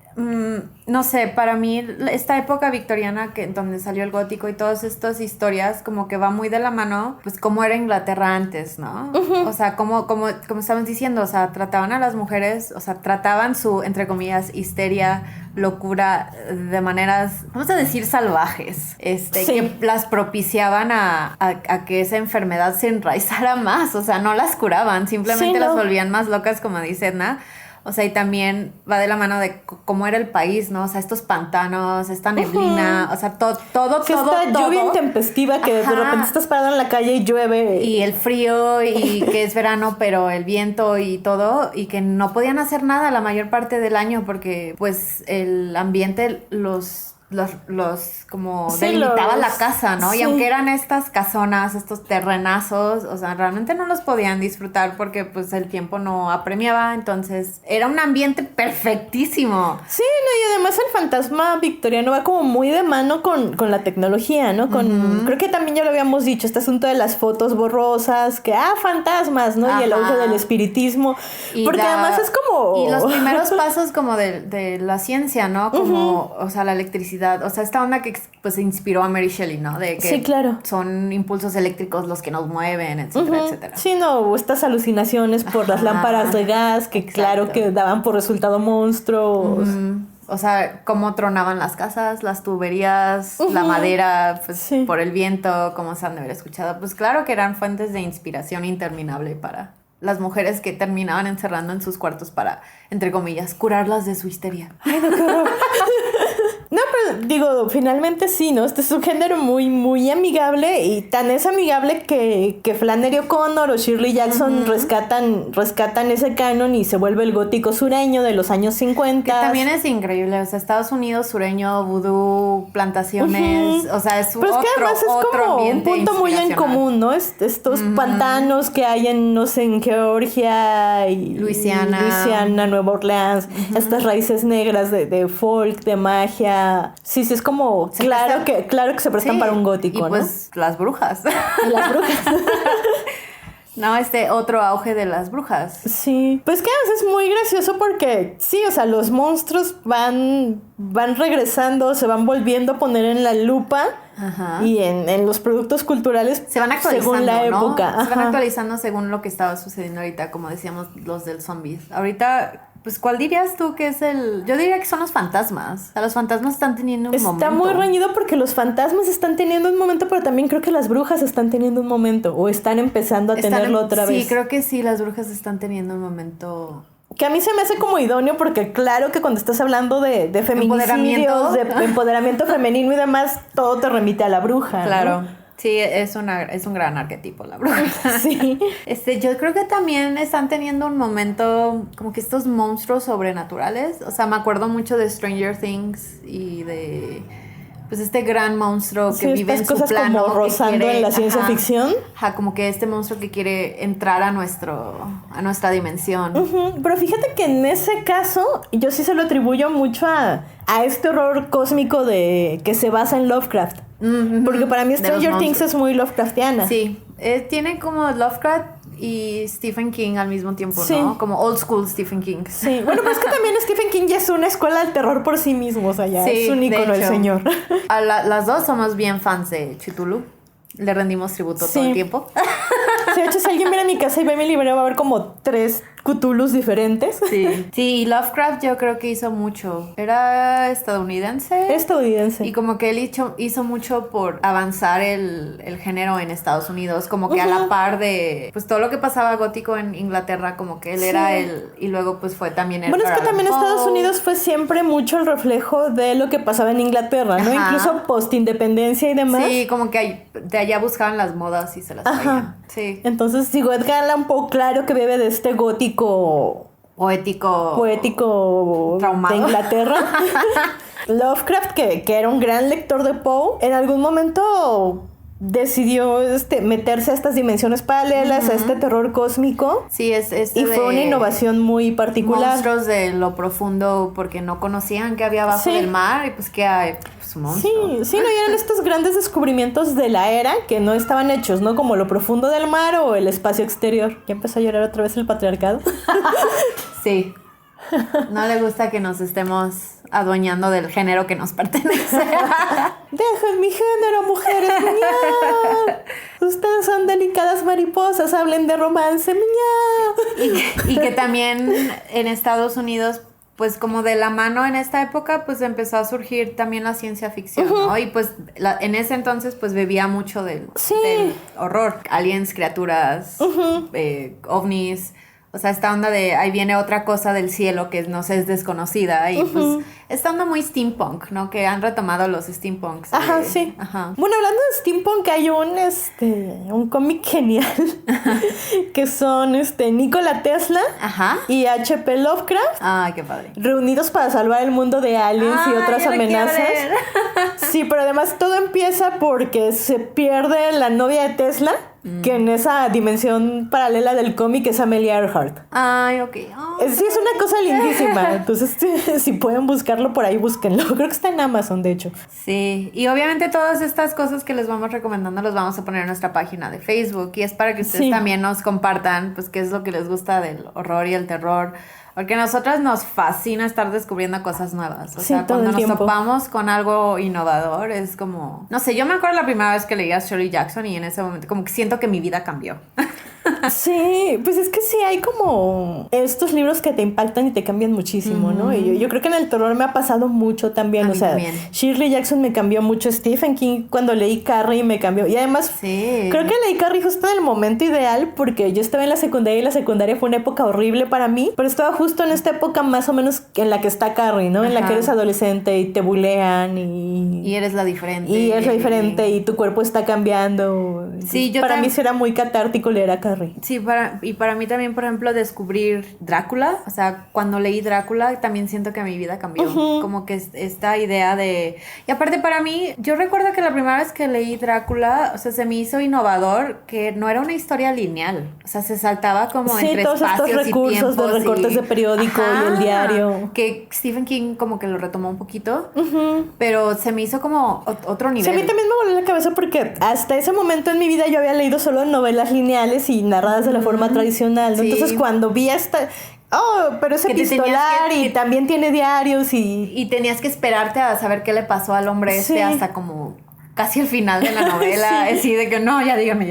no sé, para mí esta época victoriana donde salió el gótico y todas estas historias como que va muy de la mano, pues como era Inglaterra antes, ¿no? O sea, como estamos diciendo, o sea, trataban a las mujeres, o sea, trataban su, entre comillas, histeria, locura de maneras, vamos a decir, salvajes, Sí. que las propiciaban a que esa enfermedad se enraizara más, o sea, no las curaban, simplemente Sí, no. las volvían más locas, como dice Edna. O sea, y también va de la mano de cómo era el país, ¿no? O sea, estos pantanos, esta neblina, o sea, todo. Que esta lluvia intempestiva que Ajá. de repente estás parado en la calle y llueve. Y el frío y que es verano, pero el viento y todo, y que no podían hacer nada la mayor parte del año porque, pues, el ambiente los como Sí, delimitaba los- la casa, ¿no? sí. Y aunque eran estas casonas, estos terrenazos, o sea, realmente no los podían disfrutar porque pues el tiempo no apremiaba, entonces era un ambiente perfectísimo. Sí, no, y además el fantasma victoriano va como muy de mano con la tecnología, ¿no? Creo que también ya lo habíamos dicho, este asunto de las fotos borrosas, que, fantasmas, ¿no? Y el Ajá. auge del espiritismo. Porque además es como... Y los primeros pasos como de la ciencia, ¿no? Como, o sea, la electricidad. O sea, esta onda que pues inspiró a Mary Shelley, ¿no? De que Sí, claro. son impulsos eléctricos los que nos mueven, etcétera, etcétera. Sí, no, estas alucinaciones por las Ajá. lámparas de gas, que claro Exacto. que daban por resultado monstruos. O sea, cómo tronaban las casas, las tuberías, la madera, pues Sí. por el viento, como se han de haber escuchado. Pues claro que eran fuentes de inspiración interminable para las mujeres que terminaban encerrando en sus cuartos para, entre comillas, curarlas de su histeria. No, pero digo, finalmente sí, ¿no? Este es un género muy, muy amigable, y tan es amigable que Flannery O'Connor o Shirley Jackson rescatan ese canon y se vuelve el gótico sureño de los años 50. Que también es increíble, o sea, Estados Unidos, sureño, vudú, plantaciones, o sea, es Pero es que además es otro como un ambiente punto muy en inspiracional. común, ¿no? Estos pantanos que hay en, no sé, en Georgia y Luisiana. Nueva Orleans, estas raíces negras de folk, de magia. Sí, es como Se claro prestan- que se prestan Sí, para un gótico, y ¿no? pues las brujas. Y las brujas. No, otro auge de las brujas. Sí, pues que es muy gracioso porque sí, o sea, los monstruos van regresando, se van volviendo a poner en la lupa. Ajá. Y en los productos culturales Se van actualizando, según la ¿no? época. Se van Ajá. actualizando según lo que estaba sucediendo ahorita, como decíamos, los del zombies. Ahorita, pues, ¿cuál dirías tú que es el...? Yo diría que son los fantasmas. O sea, los fantasmas están teniendo un momento. Está muy reñido porque los fantasmas están teniendo un momento, pero también creo que las brujas están teniendo un momento o están empezando a tenerlo otra vez. Sí, creo que sí, las brujas están teniendo un momento... Que a mí se me hace como idóneo porque claro que cuando estás hablando de feminicidios, de empoderamiento femenino y demás, todo te remite a la bruja, ¿no? Claro. Sí, es un gran arquetipo, la bruja. Sí. Yo creo que también están teniendo un momento como que estos monstruos sobrenaturales. O sea, me acuerdo mucho de Stranger Things y de pues este gran monstruo que Sí, vive en estas su cosas plano. como que rozando quiere- en la ciencia ficción. Ajá, como que este monstruo que quiere entrar a nuestra dimensión. Ujú, pero fíjate que en ese caso yo sí se lo atribuyo mucho a este horror cósmico que se basa en Lovecraft. Porque para mí De los Stranger Things monstruos. es muy Lovecraftiana. Sí, tiene como Lovecraft y Stephen King al mismo tiempo, Sí. ¿no? Como old school Stephen King. Sí, bueno, pues es que también Stephen King ya es una escuela del terror por sí mismo, o sea, ya Sí, es un de ícono el hecho. señor. Las dos somos bien fans de Cthulhu. Le rendimos tributo Sí. todo el tiempo. Sí, de hecho, si alguien viene a mi casa y ve mi libro, va a ver como 3 Cthulhus diferentes. Sí. Sí, Lovecraft yo creo que hizo mucho. Era estadounidense. Estadounidense. Y como que él hizo mucho por avanzar el género en Estados Unidos, como que a la par de pues todo lo que pasaba gótico en Inglaterra, como que él era el, y luego pues fue también el. Bueno, es que Edgar también Allan Poe. Estados Unidos fue siempre mucho el reflejo de lo que pasaba en Inglaterra, ¿no? Ajá. Incluso post-independencia y demás. Sí, como que de allá buscaban las modas y se las traían. Ajá. Sí. Entonces, digo, Edgar Allan Poe, claro que bebe de este gótico poético Traumado. de Inglaterra. Lovecraft, que era un gran lector de Poe, en algún momento decidió meterse a estas dimensiones paralelas, a este terror cósmico. Sí, Y fue una innovación muy particular. Monstruos de lo profundo porque no conocían que había abajo Sí. del mar y pues que hay pues, un monstruo. Sí, no, y eran estos grandes descubrimientos de la era que no estaban hechos, ¿no? Como lo profundo del mar o el espacio exterior. ¿Ya empezó a llorar otra vez el patriarcado? Sí. No le gusta que nos estemos adueñando del género que nos pertenece. Dejen mi género, mujeres, miau. Ustedes son delicadas mariposas, hablen de romance, miau. Y que también en Estados Unidos, pues como de la mano en esta época, pues empezó a surgir también la ciencia ficción, ¿no? Y pues en ese entonces pues bebía mucho del horror. Aliens, criaturas, ovnis. O sea, esta onda de ahí viene otra cosa del cielo que nos es desconocida. Y pues esta onda muy steampunk, ¿no? Que han retomado los steampunks. Ajá, sí. Ajá. Bueno, hablando de steampunk, hay un cómic genial que son Nikola Tesla Ajá. y H.P. Lovecraft Ay, qué padre. reunidos para salvar el mundo de aliens y Ay, otras yo lo quiero amenazas. leer. Sí, pero además todo empieza porque se pierde la novia de Tesla, que en esa dimensión paralela del cómic es Amelia Earhart. Ay, ok. Oh, Sí, es una cosa lindísima. Entonces, si pueden buscarlo por ahí, búsquenlo. Creo que está en Amazon, de hecho. sí, y obviamente todas estas cosas que les vamos recomendando los vamos a poner en nuestra página de Facebook y es para que ustedes Sí. también nos compartan pues qué es lo que les gusta del horror y el terror, porque a nosotras nos fascina estar descubriendo cosas nuevas, o Sí, sea, todo cuando el nos tiempo. topamos con algo innovador es como, no sé, yo me acuerdo la primera vez que leí a Shirley Jackson y en ese momento como que siento que mi vida cambió. Sí, pues es que sí hay como estos libros que te impactan y te cambian muchísimo, ¿no? Y yo creo que en el terror me ha pasado mucho también. A O mí sea, también. Shirley Jackson me cambió mucho. Stephen King, cuando leí Carrie, me cambió. Y además, Sí. creo que leí Carrie justo en el momento ideal porque yo estaba en la secundaria y la secundaria fue una época horrible para mí. Pero estaba justo en esta época más o menos en la que está Carrie, ¿no? En la Ajá. que eres adolescente y te bulean Y eres la diferente. y es lo diferente y tu cuerpo está cambiando. Sí, yo para mí tam- sí era muy catártico leer a Carrie. Sí, para mí también, por ejemplo, descubrir Drácula, o sea, cuando leí Drácula también siento que mi vida cambió, como que esta idea de... Y aparte para mí, yo recuerdo que la primera vez que leí Drácula, o sea, se me hizo innovador que no era una historia lineal, o sea, se saltaba como Sí, entre todos estos espacios y recursos de tiempos recortes de periódico y el diario. Que Stephen King como que lo retomó un poquito, pero se me hizo como otro Sí, nivel. a mí también me voló la cabeza porque hasta ese momento en mi vida yo había leído solo novelas lineales y narradas de la forma tradicional, ¿no? Sí. Entonces cuando vi esta... Oh, pero es Que te tenías epistolar que- y también tiene diarios y... Y tenías que esperarte a saber qué le pasó al hombre Sí. hasta como casi el final de la novela. Sí. Así de que no, ya dígame.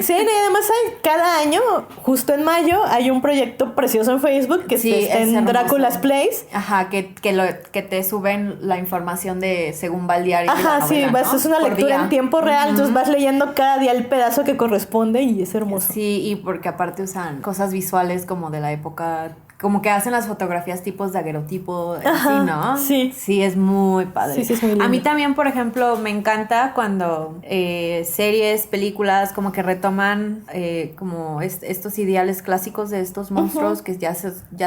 Sí, y además cada año, justo en mayo, hay un proyecto precioso en Facebook que Sí, está es en hermoso. Drácula's Place. Ajá, que te suben la información de según va el diario. de la Ajá, sí, novela, ¿no? es una Por lectura día. en tiempo real, entonces vas leyendo cada día el pedazo que corresponde y es hermoso. Sí, y porque aparte usan cosas visuales como de la época, como que hacen las fotografías tipos de daguerrotipo, Ajá, así, ¿no? sí. Sí, es muy padre. Sí, sí, es muy lindo. A mí también, por ejemplo, me encanta cuando series, películas, como que retoman como estos ideales clásicos de estos monstruos que ya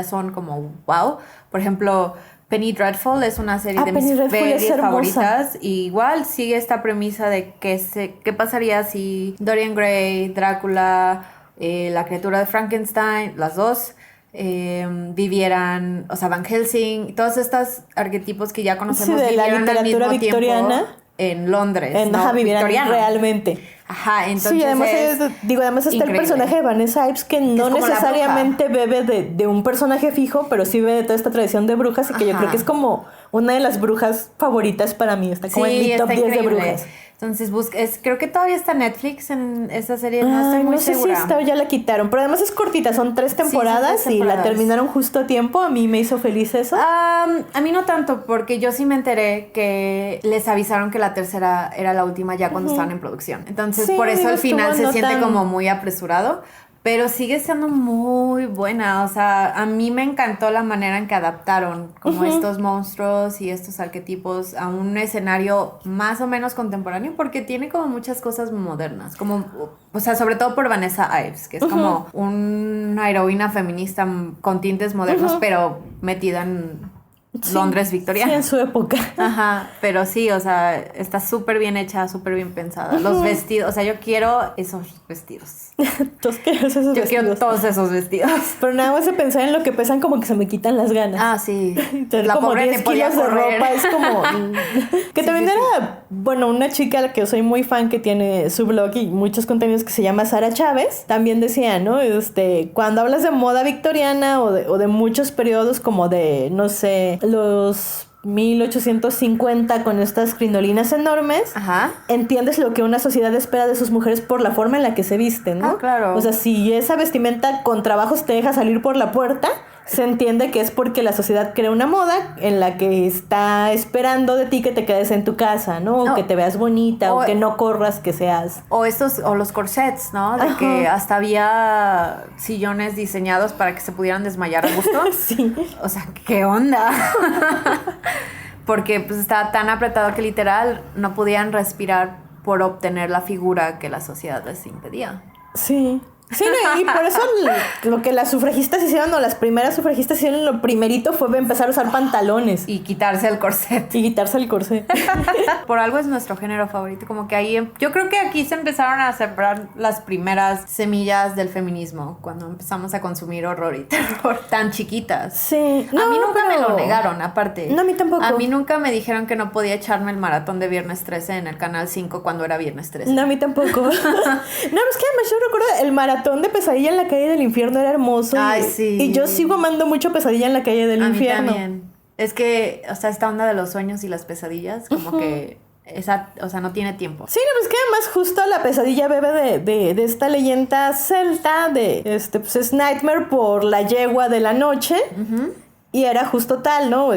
son como wow. Por ejemplo, Penny Dreadful es una serie de mis Penny Dreadful es series hermosa. favoritas. Y igual sigue esta premisa de qué pasaría si Dorian Gray, Drácula, la criatura de Frankenstein, las dos vivieran, o sea, Van Helsing, todos estos arquetipos que ya conocemos Sí, de la vivieron al literatura mismo tiempo victoriana. en Londres, ¿no? Ajá, vivieran Victoriano. realmente. Ajá, entonces Sí, además, además está increíble. el personaje de Vanessa Ives que no como la necesariamente bebe de un personaje fijo, pero sí bebe de toda esta tradición de brujas y que yo Ajá. creo que es como una de las brujas favoritas para mí. Está como en mi top está 10 de increíble. brujas. Entonces creo que todavía está Netflix en esa serie, no estoy muy no sé segura. si está o ya la quitaron, pero además es cortita, son 3 temporadas, son 3 y la temporadas. terminaron justo a tiempo. A mí me hizo feliz eso. A mí no tanto, porque yo sí me enteré que les avisaron que la tercera era la última ya cuando estaban en producción. Entonces, Sí, por eso al final estuvo se no siente tan- como muy apresurado. Pero sigue siendo muy buena, o sea, a mí me encantó la manera en que adaptaron como estos monstruos y estos arquetipos a un escenario más o menos contemporáneo, porque tiene como muchas cosas modernas, como, o sea, sobre todo por Vanessa Ives, que es como una heroína feminista con tintes modernos, pero metida en Londres victoriano. Sí, en su época. Ajá, pero sí, o sea, está súper bien hecha, súper bien pensada. Los vestidos, o sea, yo quiero esos vestidos. Todos queremos esos Yo vestidos. quiero todos esos vestidos. Pero nada más de pensar en lo que pesan, como que se me quitan las ganas. Ah, sí. Tener como 10 kilos de ropa es como... que Sí, también sí, era, bueno, una chica a la que yo soy muy fan, que tiene su blog y muchos contenidos, que se llama Sara Chávez, también decía, ¿no? Cuando hablas de moda victoriana o de muchos periodos como de, no sé, los 1850, con estas crinolinas enormes, Ajá. entiendes lo que una sociedad espera de sus mujeres por la forma en la que se visten, ¿no? Ah, claro. O sea, si esa vestimenta con trabajos te deja salir por la puerta, se entiende que es porque la sociedad crea una moda en la que está esperando de ti que te quedes en tu casa, ¿no? O No. que te veas bonita, o O- que no corras, que seas... O los corsets, ¿no? De Ajá. que hasta había sillones diseñados para que se pudieran desmayar a gusto. Sí. O sea, ¿qué onda? Porque pues estaba tan apretado que literal no podían respirar por obtener la figura que la sociedad les impedía. Sí. Sí, no, y por eso lo que las sufragistas hicieron, o las primeras sufragistas hicieron, lo primerito fue empezar a usar pantalones Y quitarse el corset. y quitarse el corsé. Por algo es nuestro género favorito, como que ahí, yo creo que aquí se empezaron a sembrar las primeras semillas del feminismo, cuando empezamos a consumir horror y terror tan chiquitas. Sí. a mí nunca me pero- lo negaron, aparte. No, a mí tampoco. A mí nunca me dijeron que no podía echarme el maratón de Viernes 13 en el Canal 5 cuando era Viernes 13. No, a mí tampoco. No, es que además yo recuerdo el maratón de Pesadilla en la calle del infierno era hermoso. Ay, y, sí. y yo sigo amando mucho Pesadilla en la calle del A mí infierno. también. Es que, o sea, esta onda de los sueños y las pesadillas, como que esa, o sea, no tiene tiempo. Sí, no, es que además justo la pesadilla bebe de esta leyenda celta de, pues es Nightmare por la yegua de la noche. Y era justo tal, ¿no?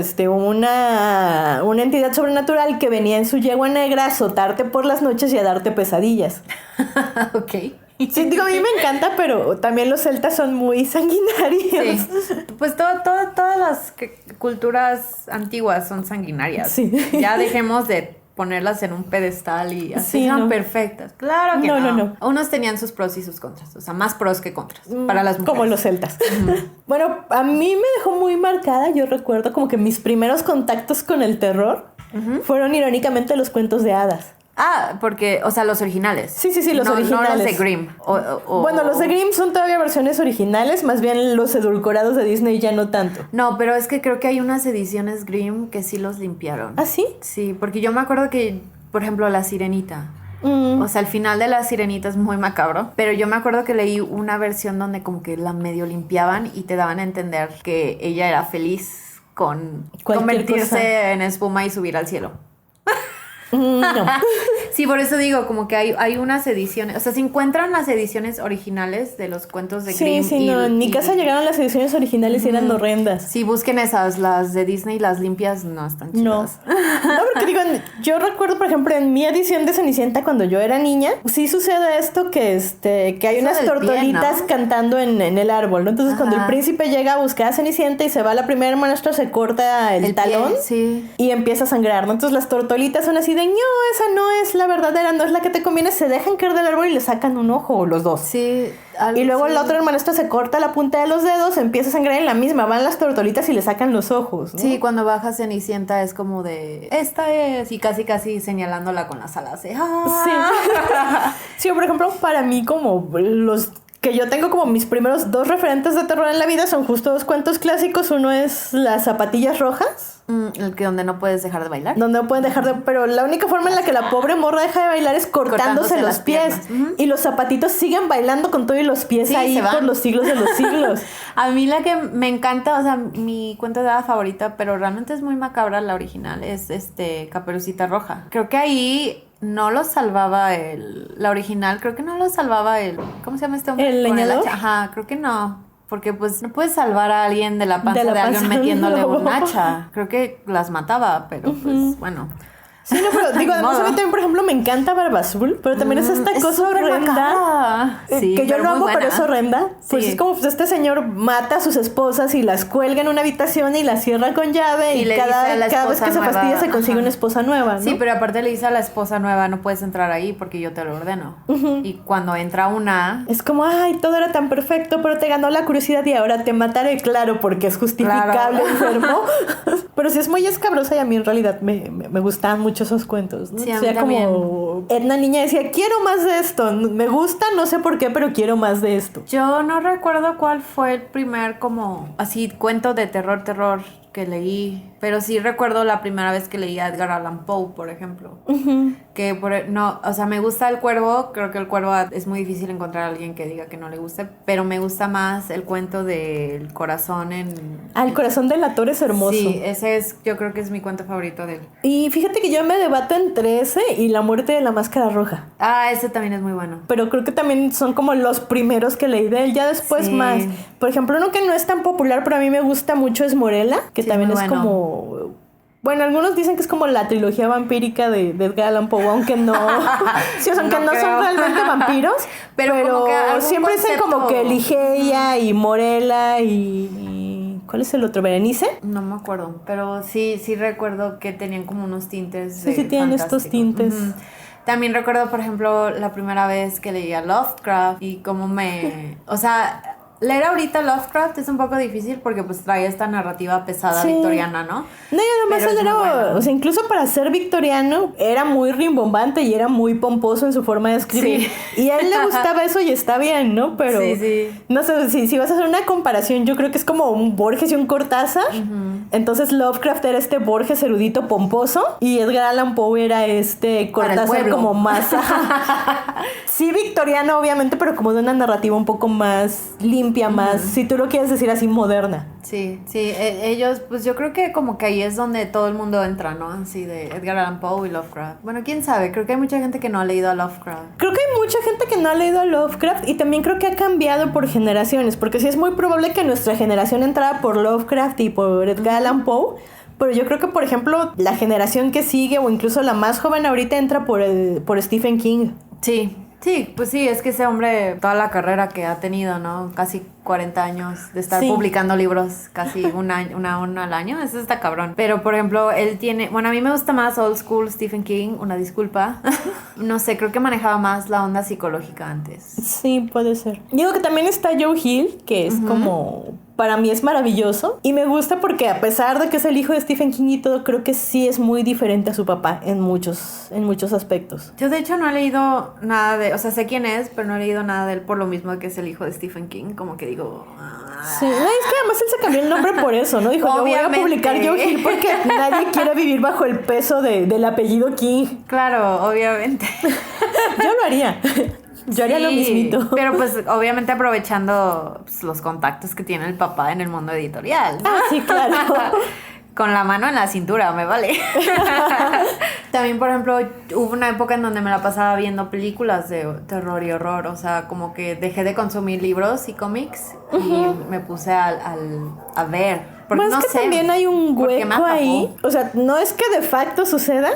Una entidad sobrenatural que venía en su yegua negra a azotarte por las noches y a darte pesadillas. Ok. Sí, digo, a mí me encanta, pero también los celtas son muy sanguinarios. Sí. Pues todas las culturas antiguas son sanguinarias. Sí. Ya dejemos de ponerlas en un pedestal y así Sí, son no. perfectas. Claro que No, no. no. Unos tenían sus pros y sus contras, o sea, más pros que contras para las mujeres. Como los celtas. Bueno, a mí me dejó muy marcada, yo recuerdo como que mis primeros contactos con el terror fueron irónicamente los cuentos de hadas. Ah, porque, o sea, los originales. Sí, sí, sí, los No originales. los de Grimm. Bueno, los de Grimm son todavía versiones originales, más bien los edulcorados de Disney ya no tanto. No, pero es que creo que hay unas ediciones Grimm que sí los limpiaron. ¿Ah, sí? Sí, porque yo me acuerdo que, por ejemplo, La Sirenita. Mm. O sea, el final de La Sirenita es muy macabro, pero yo me acuerdo que leí una versión donde como que la medio limpiaban y te daban a entender que ella era feliz con Cualquier convertirse cosa. en espuma y subir al cielo. No. Sí, por eso digo, como que hay unas ediciones, o sea, se encuentran las ediciones originales de los cuentos de Sí, Grimm. sí, no. En mi casa llegaron las ediciones originales y eran horrendas. Sí, busquen esas, las de Disney, las limpias no están No. chidas. No, porque digo, yo recuerdo, por ejemplo, en mi edición de Cenicienta cuando yo era niña, sí sucede esto que hay Eso unas del pie, tortolitas ¿no? cantando en el árbol, ¿no? Entonces, cuando el Ajá. príncipe llega a buscar a Cenicienta y se va, la primera hermanastra se corta el pie, talón sí. y empieza a sangrar, ¿no? Entonces las tortolitas son así de, no, esa no es la verdadera, no es la que te conviene, se dejan caer del árbol y le sacan un ojo o los dos. Sí. algo Y luego así. la otra hermanastra se corta la punta de los dedos, empieza a sangrar en la misma, van las tortolitas y le sacan los ojos, ¿no? Sí, cuando baja Cenicienta es como de, esta es, y casi señalándola con las alas. ¡Ah! Sí, por ejemplo, para mí como los que yo tengo como mis primeros 2 referentes de terror en la vida son justo 2 cuentos clásicos. Uno es Las zapatillas rojas, El que donde no puedes dejar de bailar. donde no pueden dejar de... Pero la única forma en la que la pobre morra deja de bailar es cortándose Cortándose los las pies. piernas. Ujú. Y los zapatitos siguen bailando con todo y los pies Sí, ahí se van. por los siglos de los siglos. A mí la que me encanta, o sea, mi cuento de hada favorita, pero realmente es muy macabra la original, es Caperucita Roja. Creo que ahí no lo salvaba la original, creo que no lo salvaba ¿cómo se llama este hombre? ¿El Con leñador? Ajá, creo que no. Porque pues no puedes salvar a alguien de la panza De de, la alguien panza, metiéndole no. un hacha. Creo que las mataba, pero pues bueno. Sí, no, pero digo, además a mí Modo. también, por ejemplo, me encanta Barba Azul, pero también es esta cosa súper horrenda. macabra. Sí, que yo pero no muy amo, buena. pero es horrenda. Pues Sí. es como, pues este señor mata a sus esposas y las cuelga en una habitación y las cierra con llave Y y le dice a la cada vez que esposa se fastidia nueva, se consigue ajá. una esposa nueva, ¿no? Sí, pero aparte le dice a la esposa nueva, no puedes entrar ahí porque yo te lo ordeno. Y cuando entra una... Es como, ay, todo era tan perfecto, pero te ganó la curiosidad y ahora te mataré, claro, porque es justificable, Claro. enfermo. Pero sí es muy escabrosa y a mí en realidad me gustaban mucho esos cuentos, ¿no? Sí, a O mí sea, también. como una niña decía, quiero más de esto, me gusta, no sé por qué, pero quiero más de esto. Yo no recuerdo cuál fue el primer como así cuento de terror que leí, pero sí recuerdo la primera vez que leí a Edgar Allan Poe, por ejemplo. Que no, o sea, me gusta El Cuervo, creo que El Cuervo es muy difícil encontrar a alguien que diga que no le guste, pero me gusta más el cuento del corazón El corazón del ator es hermoso. Sí, yo creo que es mi cuento favorito de él. Y fíjate que yo me debato entre ese y La muerte de la máscara roja. Ah, ese también es muy bueno. Pero creo que también son como los primeros que leí de él. Ya después Sí. más. Por ejemplo, uno que no es tan popular, pero a mí me gusta mucho es Morela. Que Sí, también muy es bueno. como... Bueno, algunos dicen que es como la trilogía vampírica de Edgar Allan Poe, aunque no... sí, o sea, aunque No no son creo. realmente vampiros. Pero como que algún siempre dicen como concepto. que Ligeia y Morela y... ¿Cuál es el otro? ¿Berenice? No me acuerdo, pero sí recuerdo que tenían como unos tintes. Sí, tienen estos fantásticos. tintes. Ujú. También recuerdo, por ejemplo, la primera vez que leía Lovecraft y cómo o sea, leer ahorita Lovecraft es un poco difícil porque pues trae esta narrativa pesada Sí. victoriana, ¿no? No, y además Pero él es era, muy bueno. o sea, incluso para ser victoriano, era muy rimbombante y era muy pomposo en su forma de escribir. Sí. Y a él le gustaba eso y está bien, ¿no? Pero, Sí. no sé, si vas a hacer una comparación, yo creo que es como un Borges y un Cortázar. Entonces Lovecraft era este Borges erudito pomposo y Edgar Allan Poe era este Para el Cortázar pueblo. como más... sí, victoriano, obviamente, pero como de una narrativa un poco más limpia, más, si tú lo quieres decir así, moderna. Sí, ellos, pues yo creo que como que ahí es donde todo el mundo entra, ¿no? Así de Edgar Allan Poe y Lovecraft. Bueno, quién sabe, creo que hay mucha gente que no ha leído a Lovecraft. Creo que hay mucha gente que no ha leído a Lovecraft y también creo que ha cambiado por generaciones, porque sí es muy probable que nuestra generación entrara por Lovecraft y por Edgar Allan Poe, pero yo creo que, por ejemplo, la generación que sigue o incluso la más joven ahorita entra por Stephen King. Sí, pues sí, es que ese hombre, toda la carrera que ha tenido, ¿no? Casi 40 años de estar Sí. publicando libros, casi un año, uno al año, eso está cabrón. Pero, por ejemplo, él tiene, bueno, a mí me gusta más old school Stephen King, una disculpa. No sé, creo que manejaba más la onda psicológica antes. Sí, puede ser. Digo que también está Joe Hill, que es como... Para mí es maravilloso y me gusta porque a pesar de que es el hijo de Stephen King y todo, creo que sí es muy diferente a su papá en muchos aspectos. Yo de hecho no he leído nada o sea, sé quién es, pero no he leído nada de él por lo mismo de que es el hijo de Stephen King, como que digo... Sí, no, es que además él se cambió el nombre por eso, ¿no? Dijo, yo voy a Obviamente. publicar Joe Hill porque nadie quiere vivir bajo el peso del apellido King. Claro, obviamente. Yo lo haría. Yo haría lo Sí, mismito. Pero pues obviamente aprovechando pues, los contactos que tiene el papá en el mundo editorial, ¿no? Ah, sí, claro. Con la mano en la cintura, me vale. También, por ejemplo, hubo una época en donde me la pasaba viendo películas de terror y horror. O sea, como que dejé de consumir libros y cómics y me puse a ver. Porque Bueno, no es que sé, también hay un porque me hueco atrapó. ahí. O sea, no es que de facto suceda.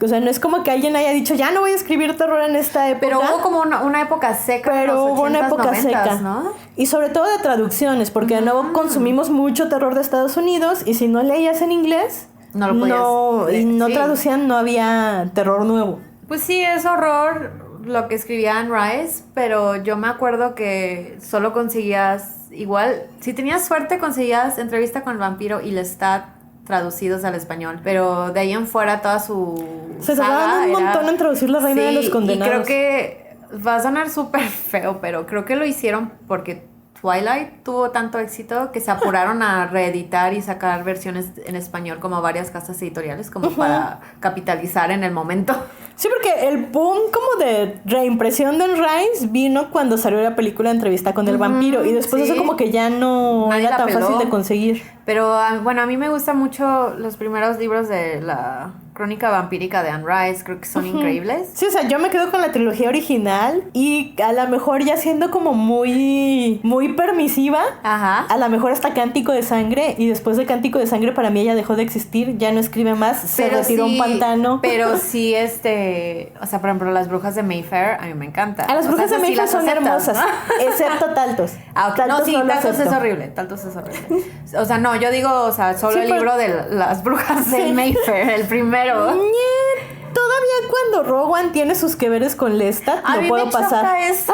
O sea, no es como que alguien haya dicho, ya no voy a escribir terror en esta época. Pero hubo como una época seca. en Pero los hubo una 80s, época 90s, seca. ¿no? Y sobre todo de traducciones, porque de nuevo consumimos mucho terror de Estados Unidos y si no leías en inglés, No lo podías y no sí. traducían, no había terror nuevo. Pues sí, es horror lo que escribía Anne Rice, pero yo me acuerdo que solo conseguías, igual, si tenías suerte conseguías Entrevista con el vampiro y Lestat traducidos al español, pero de ahí en fuera toda su Se saga tardaron un era- montón en traducir La Reina de los Condenados. Y creo que va a sonar súper feo, pero creo que lo hicieron porque Twilight tuvo tanto éxito que se apuraron a reeditar y sacar versiones en español como varias casas editoriales como para capitalizar en el momento. Sí, porque el boom como de reimpresión de Anne Rice vino cuando salió la película Entrevista con el vampiro y después sí. eso como que ya no Nadie era la tan peló. fácil de conseguir. Pero bueno, a mí me gustan mucho los primeros libros de la Crónica Vampírica de Anne Rice, creo que son increíbles. Sí, o sea, yo me quedo con la trilogía original y a lo mejor ya siendo como muy permisiva, Ajá. a lo mejor hasta Cántico de Sangre, y después de Cántico de Sangre para mí ella dejó de existir, ya no escribe más, se retiró a un pantano. Pero sí, o sea, por ejemplo, las brujas de Mayfair, a mí me encanta. A las O brujas sea, de esas sí Mayfair las son aceptas, hermosas, ¿no? excepto Taltos. Ah, ok. No, sí, lo Taltos es acepto. horrible, Taltos es horrible. O sea, no, yo digo, o sea, solo Sí, el pero- libro de las brujas de Sí. Mayfair, el primero. Todavía cuando Rowan tiene sus que veres con Lestat, A lo mí puedo me pasar. choca eso.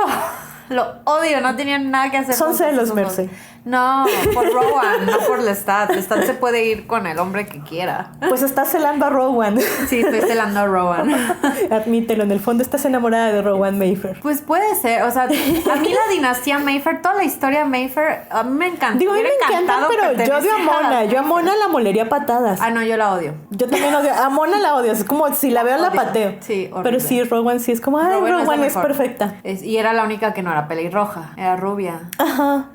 Lo odio, no tenían nada que hacer. Son con celos, esos Merce. dos. No, por Rowan, no por Lestat. Lestat se puede ir con el hombre que quiera. Pues estás celando a Rowan. Sí, estoy celando a Rowan. Admítelo, en el fondo estás enamorada de Rowan Mayfair. Pues puede ser, o sea, a mí la dinastía Mayfair, toda la historia de Mayfair, a mí me encanta. Digo, a mí me encantan, pero yo odio a Mona. Yo a Mona la molería a patadas. Ah, no, yo la odio. Yo también odio. A Mona la odio. Es como si la veo la Odio. pateo. Sí, horrible. Pero sí, Rowan sí es como, ay, Rowan Rowan la es mejor. perfecta. Y era la única que no era pelirroja, era rubia. Ajá.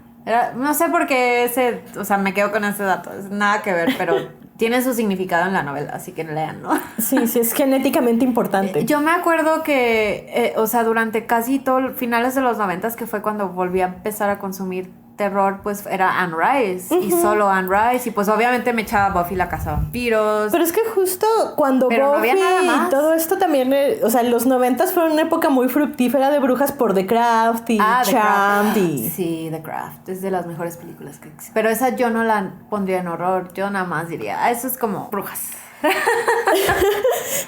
No sé por qué o sea, me quedo con ese dato, es nada que ver, pero tiene su significado en la novela, así que lean, ¿no? Sí, sí, es genéticamente importante. Yo me acuerdo que, o sea, durante casi todo finales de los 90s, que fue cuando volví a empezar a consumir terror, pues era Anne Rice, y solo Anne Rice, y pues obviamente me echaba Buffy la Casa de Vampiros. Pero es que justo cuando Pero no Buffy había nada más. y todo esto también, o sea, los 90s fueron una época muy fructífera de brujas por The Craft y The Charmed Craft. y... Sí, The Craft es de las mejores películas que existen. Pero esa yo no la pondría en horror, yo nada más diría, eso es como brujas.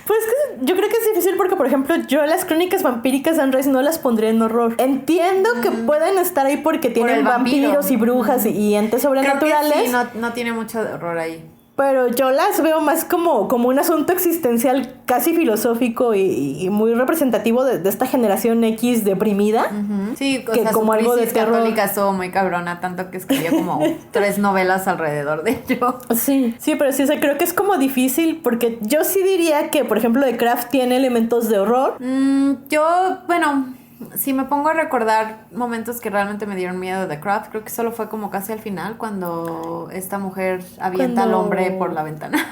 Pues que yo creo que es difícil porque, por ejemplo, yo las crónicas vampíricas de Anne Rice no las pondría en horror. Entiendo que pueden estar ahí porque tienen el vampiro. vampiros y brujas y entes sobrenaturales. Creo que sí, no tiene mucho de horror ahí. Pero yo las veo más como un asunto existencial casi filosófico y muy representativo de esta generación X deprimida. Sí, o Que sea, como su algo de crisis terror. católica estuvo muy cabrona, tanto que escribió como 3 novelas alrededor de ello. Sí, sí, pero sí, o sea, creo que es como difícil porque yo sí diría que, por ejemplo, The Craft tiene elementos de horror. Bueno, si me pongo a recordar momentos que realmente me dieron miedo de The Craft, creo que solo fue como casi al final cuando esta mujer avienta al hombre por la ventana.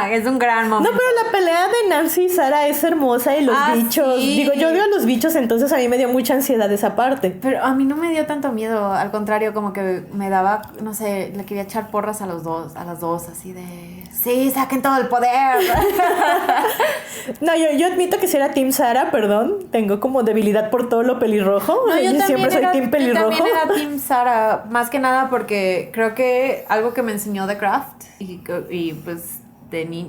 Es un gran No, momento. pero la pelea de Nancy y Sara es hermosa y los bichos. sí. Digo, yo odio a los bichos, entonces a mí me dio mucha ansiedad esa parte. Pero a mí no me dio tanto miedo, al contrario, como que me daba, no sé, le quería echar porras a las dos, así de, sí, saquen todo el poder. No, yo admito que si era Team Sara, perdón, tengo como debilidad por todo lo pelirrojo. No, yo siempre soy Team pelirrojo. Yo también era Team Sara, más que nada porque creo que algo que me enseñó The Craft y pues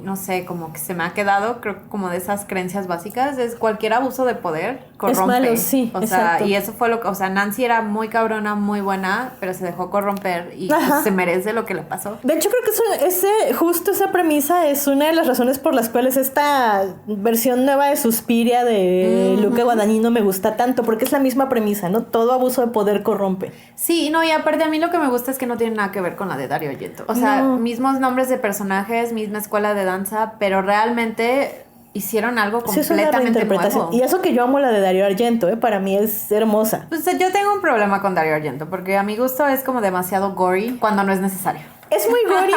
no sé, como que se me ha quedado, creo que como de esas creencias básicas, es cualquier abuso de poder corrompe. Es malo, sí, o sea, exacto. y eso fue lo que, o sea, Nancy era muy cabrona, muy buena, pero se dejó corromper y pues, Ajá. se merece lo que le pasó. De hecho, creo que justo esa premisa es una de las razones por las cuales esta versión nueva de Suspiria de Luca Guadagnino me gusta tanto, porque es la misma premisa, ¿no? Todo abuso de poder corrompe. Sí, no, y aparte a mí lo que me gusta es que no tiene nada que ver con la de Dario Argento. O sea, No. mismos nombres de personajes, misma escuela de danza, pero realmente hicieron algo Sí, es una completamente reinterpretación. nuevo. Y eso que yo amo la de Dario Argento, para mí es hermosa. Pues yo tengo un problema con Dario Argento, porque a mi gusto es como demasiado gory cuando no es necesario. Es muy gory,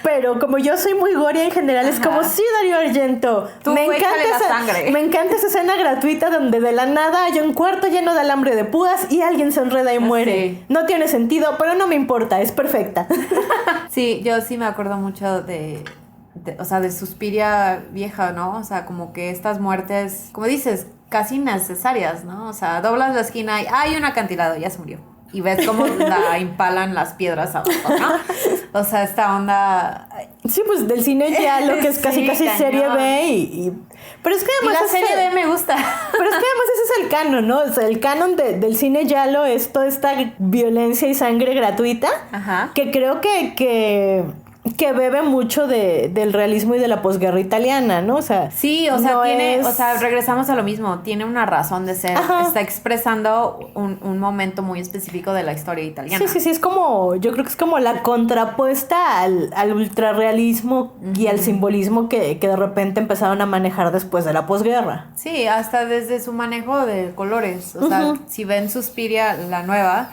pero como yo soy muy gory en general, es como, sí, Dario Argento. Tú échale la sangre. Me encanta esa escena gratuita donde de la nada hay un cuarto lleno de alambre de púas y alguien se enreda y muere. Sí. No tiene sentido, pero no me importa, es perfecta. Sí, yo sí me acuerdo mucho o sea, de Suspiria vieja, ¿no? O sea, como que estas muertes, como dices, casi necesarias, ¿no? O sea, doblas la esquina y hay un acantilado, ya se murió. Y ves cómo la impalan las piedras abajo, ¿no? O sea, esta onda... Sí, pues del cine ya lo que es casi Sí, casi cañón. serie B pero es que Y además la serie B me gusta. Pero es que además ese es el canon, ¿no? O sea, el canon del cine giallo es toda esta violencia y sangre gratuita. Ajá. Que creo que bebe mucho del realismo y de la posguerra italiana, ¿no? O sea, Sí, o sea, no tiene, es- o sea, regresamos a lo mismo, tiene una razón de ser, Ajá. está expresando un momento muy específico de la historia italiana. Sí, es como, yo creo que es como la contrapuesta al ultrarrealismo y al simbolismo que de repente empezaron a manejar después de la posguerra. Sí, hasta desde su manejo de colores, o sea, Ujú. si ven Suspiria, la nueva,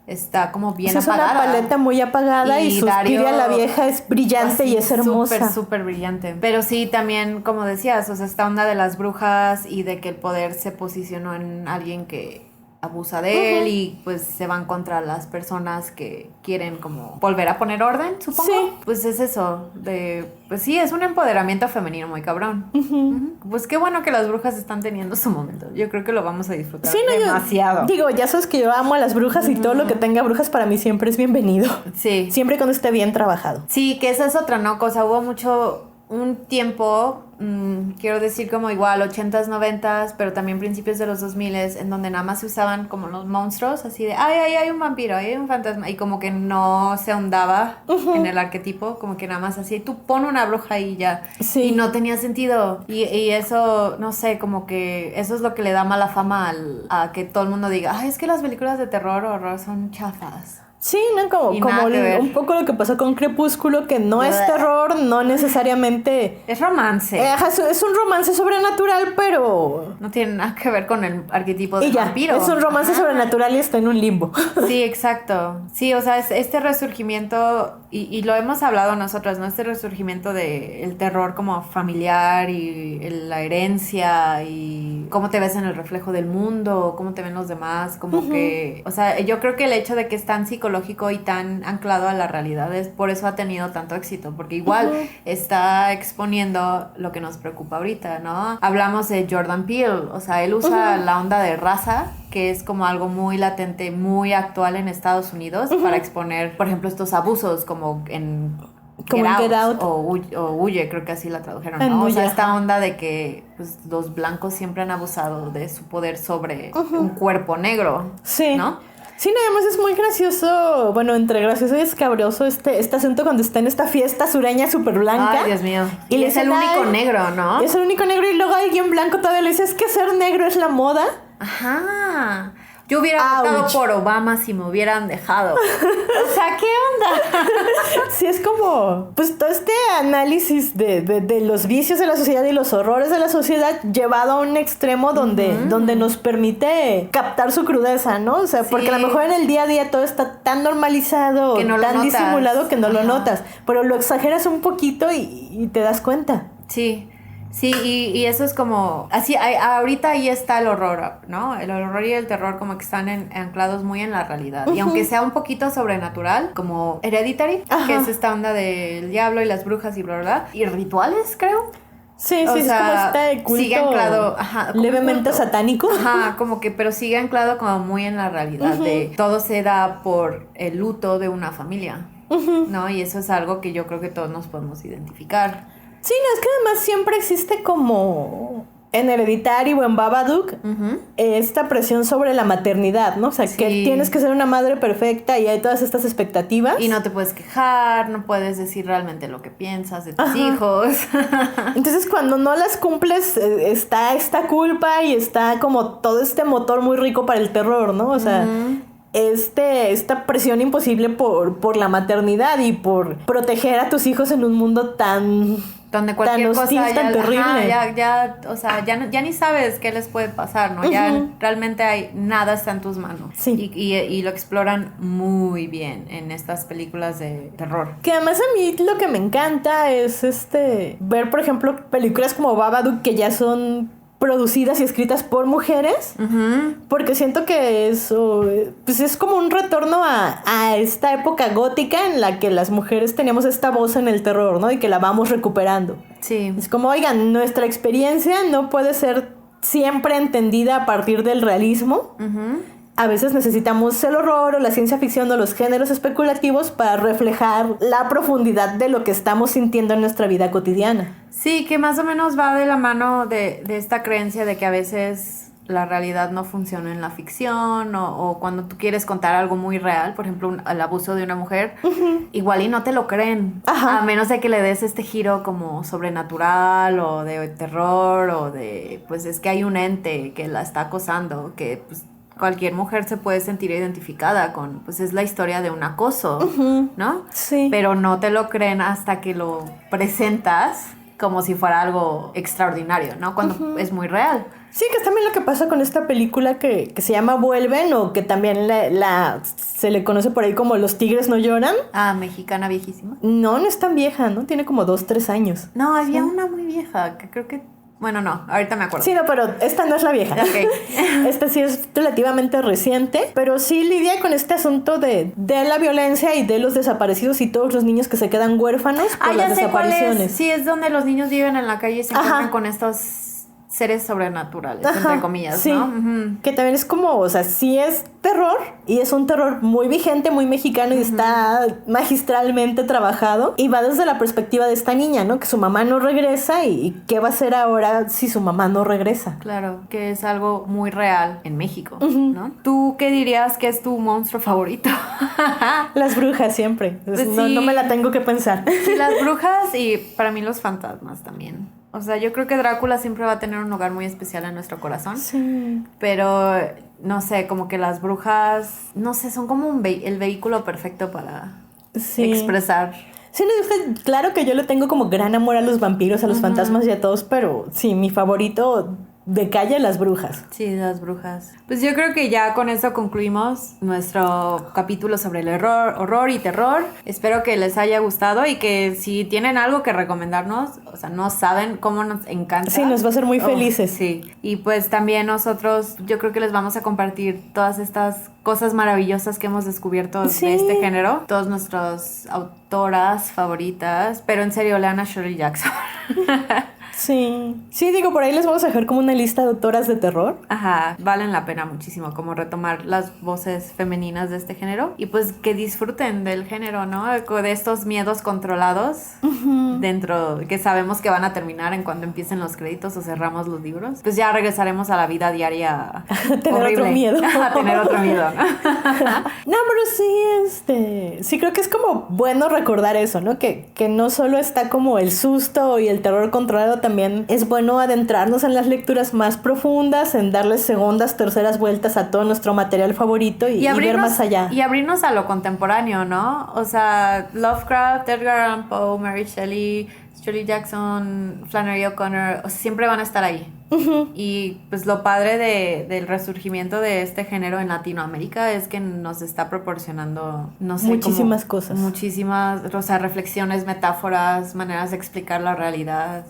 está como bien Sí, es apagada. una paleta muy apagada y Suspiria la vieja es brillante y es hermosa. Súper, súper brillante. Pero sí, también, como decías, o sea, esta onda de las brujas y de que el poder se posicionó en alguien que abusa de él y pues se van contra las personas que quieren como volver a poner orden, supongo. Sí. Pues es eso, pues sí, es un empoderamiento femenino muy cabrón. Ujú. Pues qué bueno que las brujas están teniendo su momento. Yo creo que lo vamos a disfrutar Sí, no, demasiado. Digo, ya sabes que yo amo a las brujas y todo lo que tenga brujas para mí siempre es bienvenido. Sí. Siempre cuando esté bien trabajado. Sí, que esa es otra, ¿no? Cosa, hubo un tiempo, quiero decir como igual, 80s, 90s, pero también principios de los 2000s, en donde nada más se usaban como los monstruos, así de, ay, hay un vampiro, hay un fantasma, y como que no se ahondaba en el arquetipo, como que nada más así, tú pon una bruja y ya, Sí. y no tenía sentido, y eso, no sé, como que eso es lo que le da mala fama a que todo el mundo diga, ay, es que las películas de terror o horror son chafas. Sí, ¿no? Como Y nada que ver. un poco lo que pasó con Crepúsculo, que no es terror, no necesariamente... Es romance. Ajá, es un romance sobrenatural, pero... No tiene nada que ver con el arquetipo de Y ya, vampiro. es un romance Ajá. sobrenatural y está en un limbo. Sí, exacto. Sí, o sea, es este resurgimiento, y lo hemos hablado nosotras, ¿no? Este resurgimiento del terror como familiar y la herencia y cómo te ves en el reflejo del mundo, cómo te ven los demás, como que... O sea, yo creo que el hecho de que es tan psicológico y tan anclado a la realidad es por eso ha tenido tanto éxito, porque igual está exponiendo lo que nos preocupa ahorita, ¿no? Hablamos de Jordan Peele, o sea, él usa la onda de raza, que es como algo muy latente, muy actual en Estados Unidos, para exponer, por ejemplo, estos abusos como en Get Out. o Huye, creo que así la tradujeron, En ¿no? O Huye, sea, esta ajá. onda de que pues, los blancos siempre han abusado de su poder sobre un cuerpo negro, Sí. ¿no? Sí, nada más es muy gracioso, bueno, entre gracioso y escabroso este asunto cuando está en esta fiesta sureña súper blanca. Ay, Dios mío. Y Y le es el dicen, único "Ay, negro, ¿no? Es el único negro y luego alguien blanco todavía le dice, es que ser negro es la moda. Ajá. Yo hubiera Ouch. votado por Obama si me hubieran dejado. O sea, ¿qué onda? Sí, es como, pues todo este análisis de los vicios de la sociedad y los horrores de la sociedad llevado a un extremo donde nos permite captar su crudeza, ¿no? O sea, porque a lo Sí. mejor en el día a día todo está tan normalizado, Que no lo tan notas. disimulado que no lo Ajá. notas, pero lo exageras un poquito y te das cuenta. Sí. Sí, y eso es como, así, ahorita ahí está el horror, ¿no? El horror y el terror como que están anclados muy en la realidad. Y aunque sea un poquito sobrenatural, como Hereditary, Ajá. que es esta onda del diablo y las brujas y bla, bla, bla, y rituales, creo. Sí, O sí, sea, es como este culto sigue anclado, ajá, como levemente culto. satánico. Ajá, como que, pero sigue anclado como muy en la realidad de todo se da por el luto de una familia, ¿no? Y eso es algo que yo creo que todos nos podemos identificar. Sí, no, es que además siempre existe como en Hereditary o en Babadook esta presión sobre la maternidad, ¿no? O sea, que Sí. tienes que ser una madre perfecta y hay todas estas expectativas. Y no te puedes quejar, no puedes decir realmente lo que piensas de tus Ajá. hijos. Entonces cuando no las cumples está esta culpa y está como todo este motor muy rico para el terror, ¿no? O sea, esta presión imposible por la maternidad y por proteger a tus hijos en un mundo tan... Donde cualquier tan hostil, cosa tan ya, terrible. o sea, ya ni sabes qué les puede pasar, ¿no? Ya realmente nada está en tus manos. Sí. Y lo exploran muy bien en estas películas de terror. Que además a mí lo que me encanta es ver, por ejemplo, películas como Babadook que ya son producidas y escritas por mujeres, porque siento que eso pues es como un retorno a esta época gótica en la que las mujeres teníamos esta voz en el terror, ¿no? Y que la vamos recuperando. Sí. Es como, oigan, nuestra experiencia no puede ser siempre entendida a partir del realismo. A veces necesitamos el horror o la ciencia ficción o los géneros especulativos para reflejar la profundidad de lo que estamos sintiendo en nuestra vida cotidiana. Sí, que más o menos va de la mano de esta creencia de que a veces la realidad no funciona en la ficción o cuando tú quieres contar algo muy real, por ejemplo, el abuso de una mujer, igual y no te lo creen. Ajá. A menos de que le des este giro como sobrenatural o de terror o de, pues es que hay un ente que la está acosando, que pues cualquier mujer se puede sentir identificada con, pues es la historia de un acoso, ¿no? Sí. Pero no te lo creen hasta que lo presentas como si fuera algo extraordinario, ¿no? Cuando es muy real. Sí, que es también lo que pasa con esta película que se llama Vuelven, o que también se le conoce por ahí como Los tigres no lloran. Ah, mexicana viejísima. No es tan vieja, ¿no? Tiene como 2-3 años. No, había una muy vieja que creo que... Bueno, no, ahorita me acuerdo. Sí, no, pero esta no es la vieja. Ok. Esta sí es relativamente reciente, pero sí lidia con este asunto de la violencia y de los desaparecidos y todos los niños que se quedan huérfanos por las ya sé cuál desapariciones. es. Sí, es donde los niños viven en la calle y se encuentran con estos seres sobrenaturales, entre comillas, sí. ¿no? Uh-huh. Que también es como, o sea, sí es terror y es un terror muy vigente, muy mexicano y está magistralmente trabajado y va desde la perspectiva de esta niña, ¿no? Que su mamá no regresa y qué va a hacer ahora si su mamá no regresa. Claro, que es algo muy real en México, ¿no? ¿Tú qué dirías que es tu monstruo favorito? Las brujas siempre. Pues no, sí. no me la tengo que pensar. Sí, las brujas y para mí los fantasmas también. O sea, yo creo que Drácula siempre va a tener un lugar muy especial en nuestro corazón. Sí. Pero, no sé, como que las brujas, no sé, son como el vehículo perfecto para expresar. Sí, no, claro que yo le tengo como gran amor a los vampiros, a los fantasmas y a todos, pero sí, mi favorito de calle, las brujas. Sí, las brujas. Pues yo creo que ya con eso concluimos nuestro capítulo sobre el horror y terror. Espero que les haya gustado y que si tienen algo que recomendarnos, o sea, no saben cómo nos encanta. Sí, nos va a hacer muy felices. Sí, y pues también nosotros, yo creo que les vamos a compartir todas estas cosas maravillosas que hemos descubierto de este género. Todas nuestras autoras favoritas, pero en serio, lean a Shirley Jackson. Sí, digo, por ahí les vamos a dejar como una lista de autoras de terror. Ajá, valen la pena muchísimo como retomar las voces femeninas de este género y pues que disfruten del género, ¿no? De estos miedos controlados dentro, que sabemos que van a terminar en cuando empiecen los créditos o cerramos los libros. Pues ya regresaremos a la vida diaria tener horrible. Otro miedo. A tener otro miedo, ¿no? No, pero sí, sí creo que es como bueno recordar eso, ¿no? Que no solo está como el susto y el terror controlado, también es bueno adentrarnos en las lecturas más profundas, en darles segundas, terceras vueltas a todo nuestro material favorito y ver más allá. Y abrirnos a lo contemporáneo, ¿no? O sea, Lovecraft, Edgar Allan Poe, Mary Shelley, Shirley Jackson, Flannery O'Connor, o sea, siempre van a estar ahí. Y pues lo padre del resurgimiento de este género en Latinoamérica es que nos está proporcionando, no sé, muchísimas cosas. Muchísimas, o sea, reflexiones, metáforas, maneras de explicar la realidad.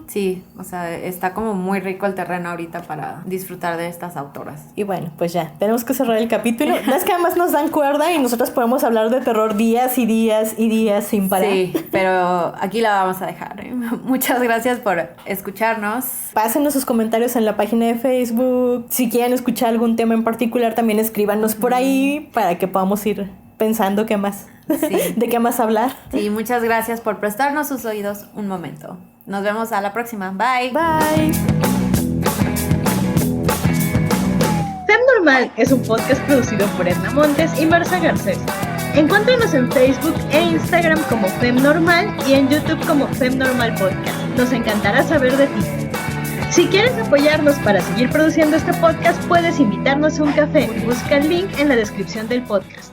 Sí, o sea, está como muy rico el terreno ahorita para disfrutar de estas autoras. Y bueno, pues ya, tenemos que cerrar el capítulo. No es que además nos dan cuerda y nosotros podemos hablar de terror días y días y días sin parar. Sí, pero aquí la vamos a dejar. Muchas gracias por escucharnos. Pásenos sus comentarios en la página de Facebook. Si quieren escuchar algún tema en particular, también escríbanos por ahí para que podamos ir pensando qué más, de qué más hablar. Sí, muchas gracias por prestarnos sus oídos un momento. Nos vemos a la próxima. Bye. Bye. Fem Normal es un podcast producido por Edna Montes y Marza Garcés. Encuéntranos en Facebook e Instagram como Fem Normal y en YouTube como Fem Normal Podcast. Nos encantará saber de ti. Si quieres apoyarnos para seguir produciendo este podcast, puedes invitarnos a un café. Busca el link en la descripción del podcast.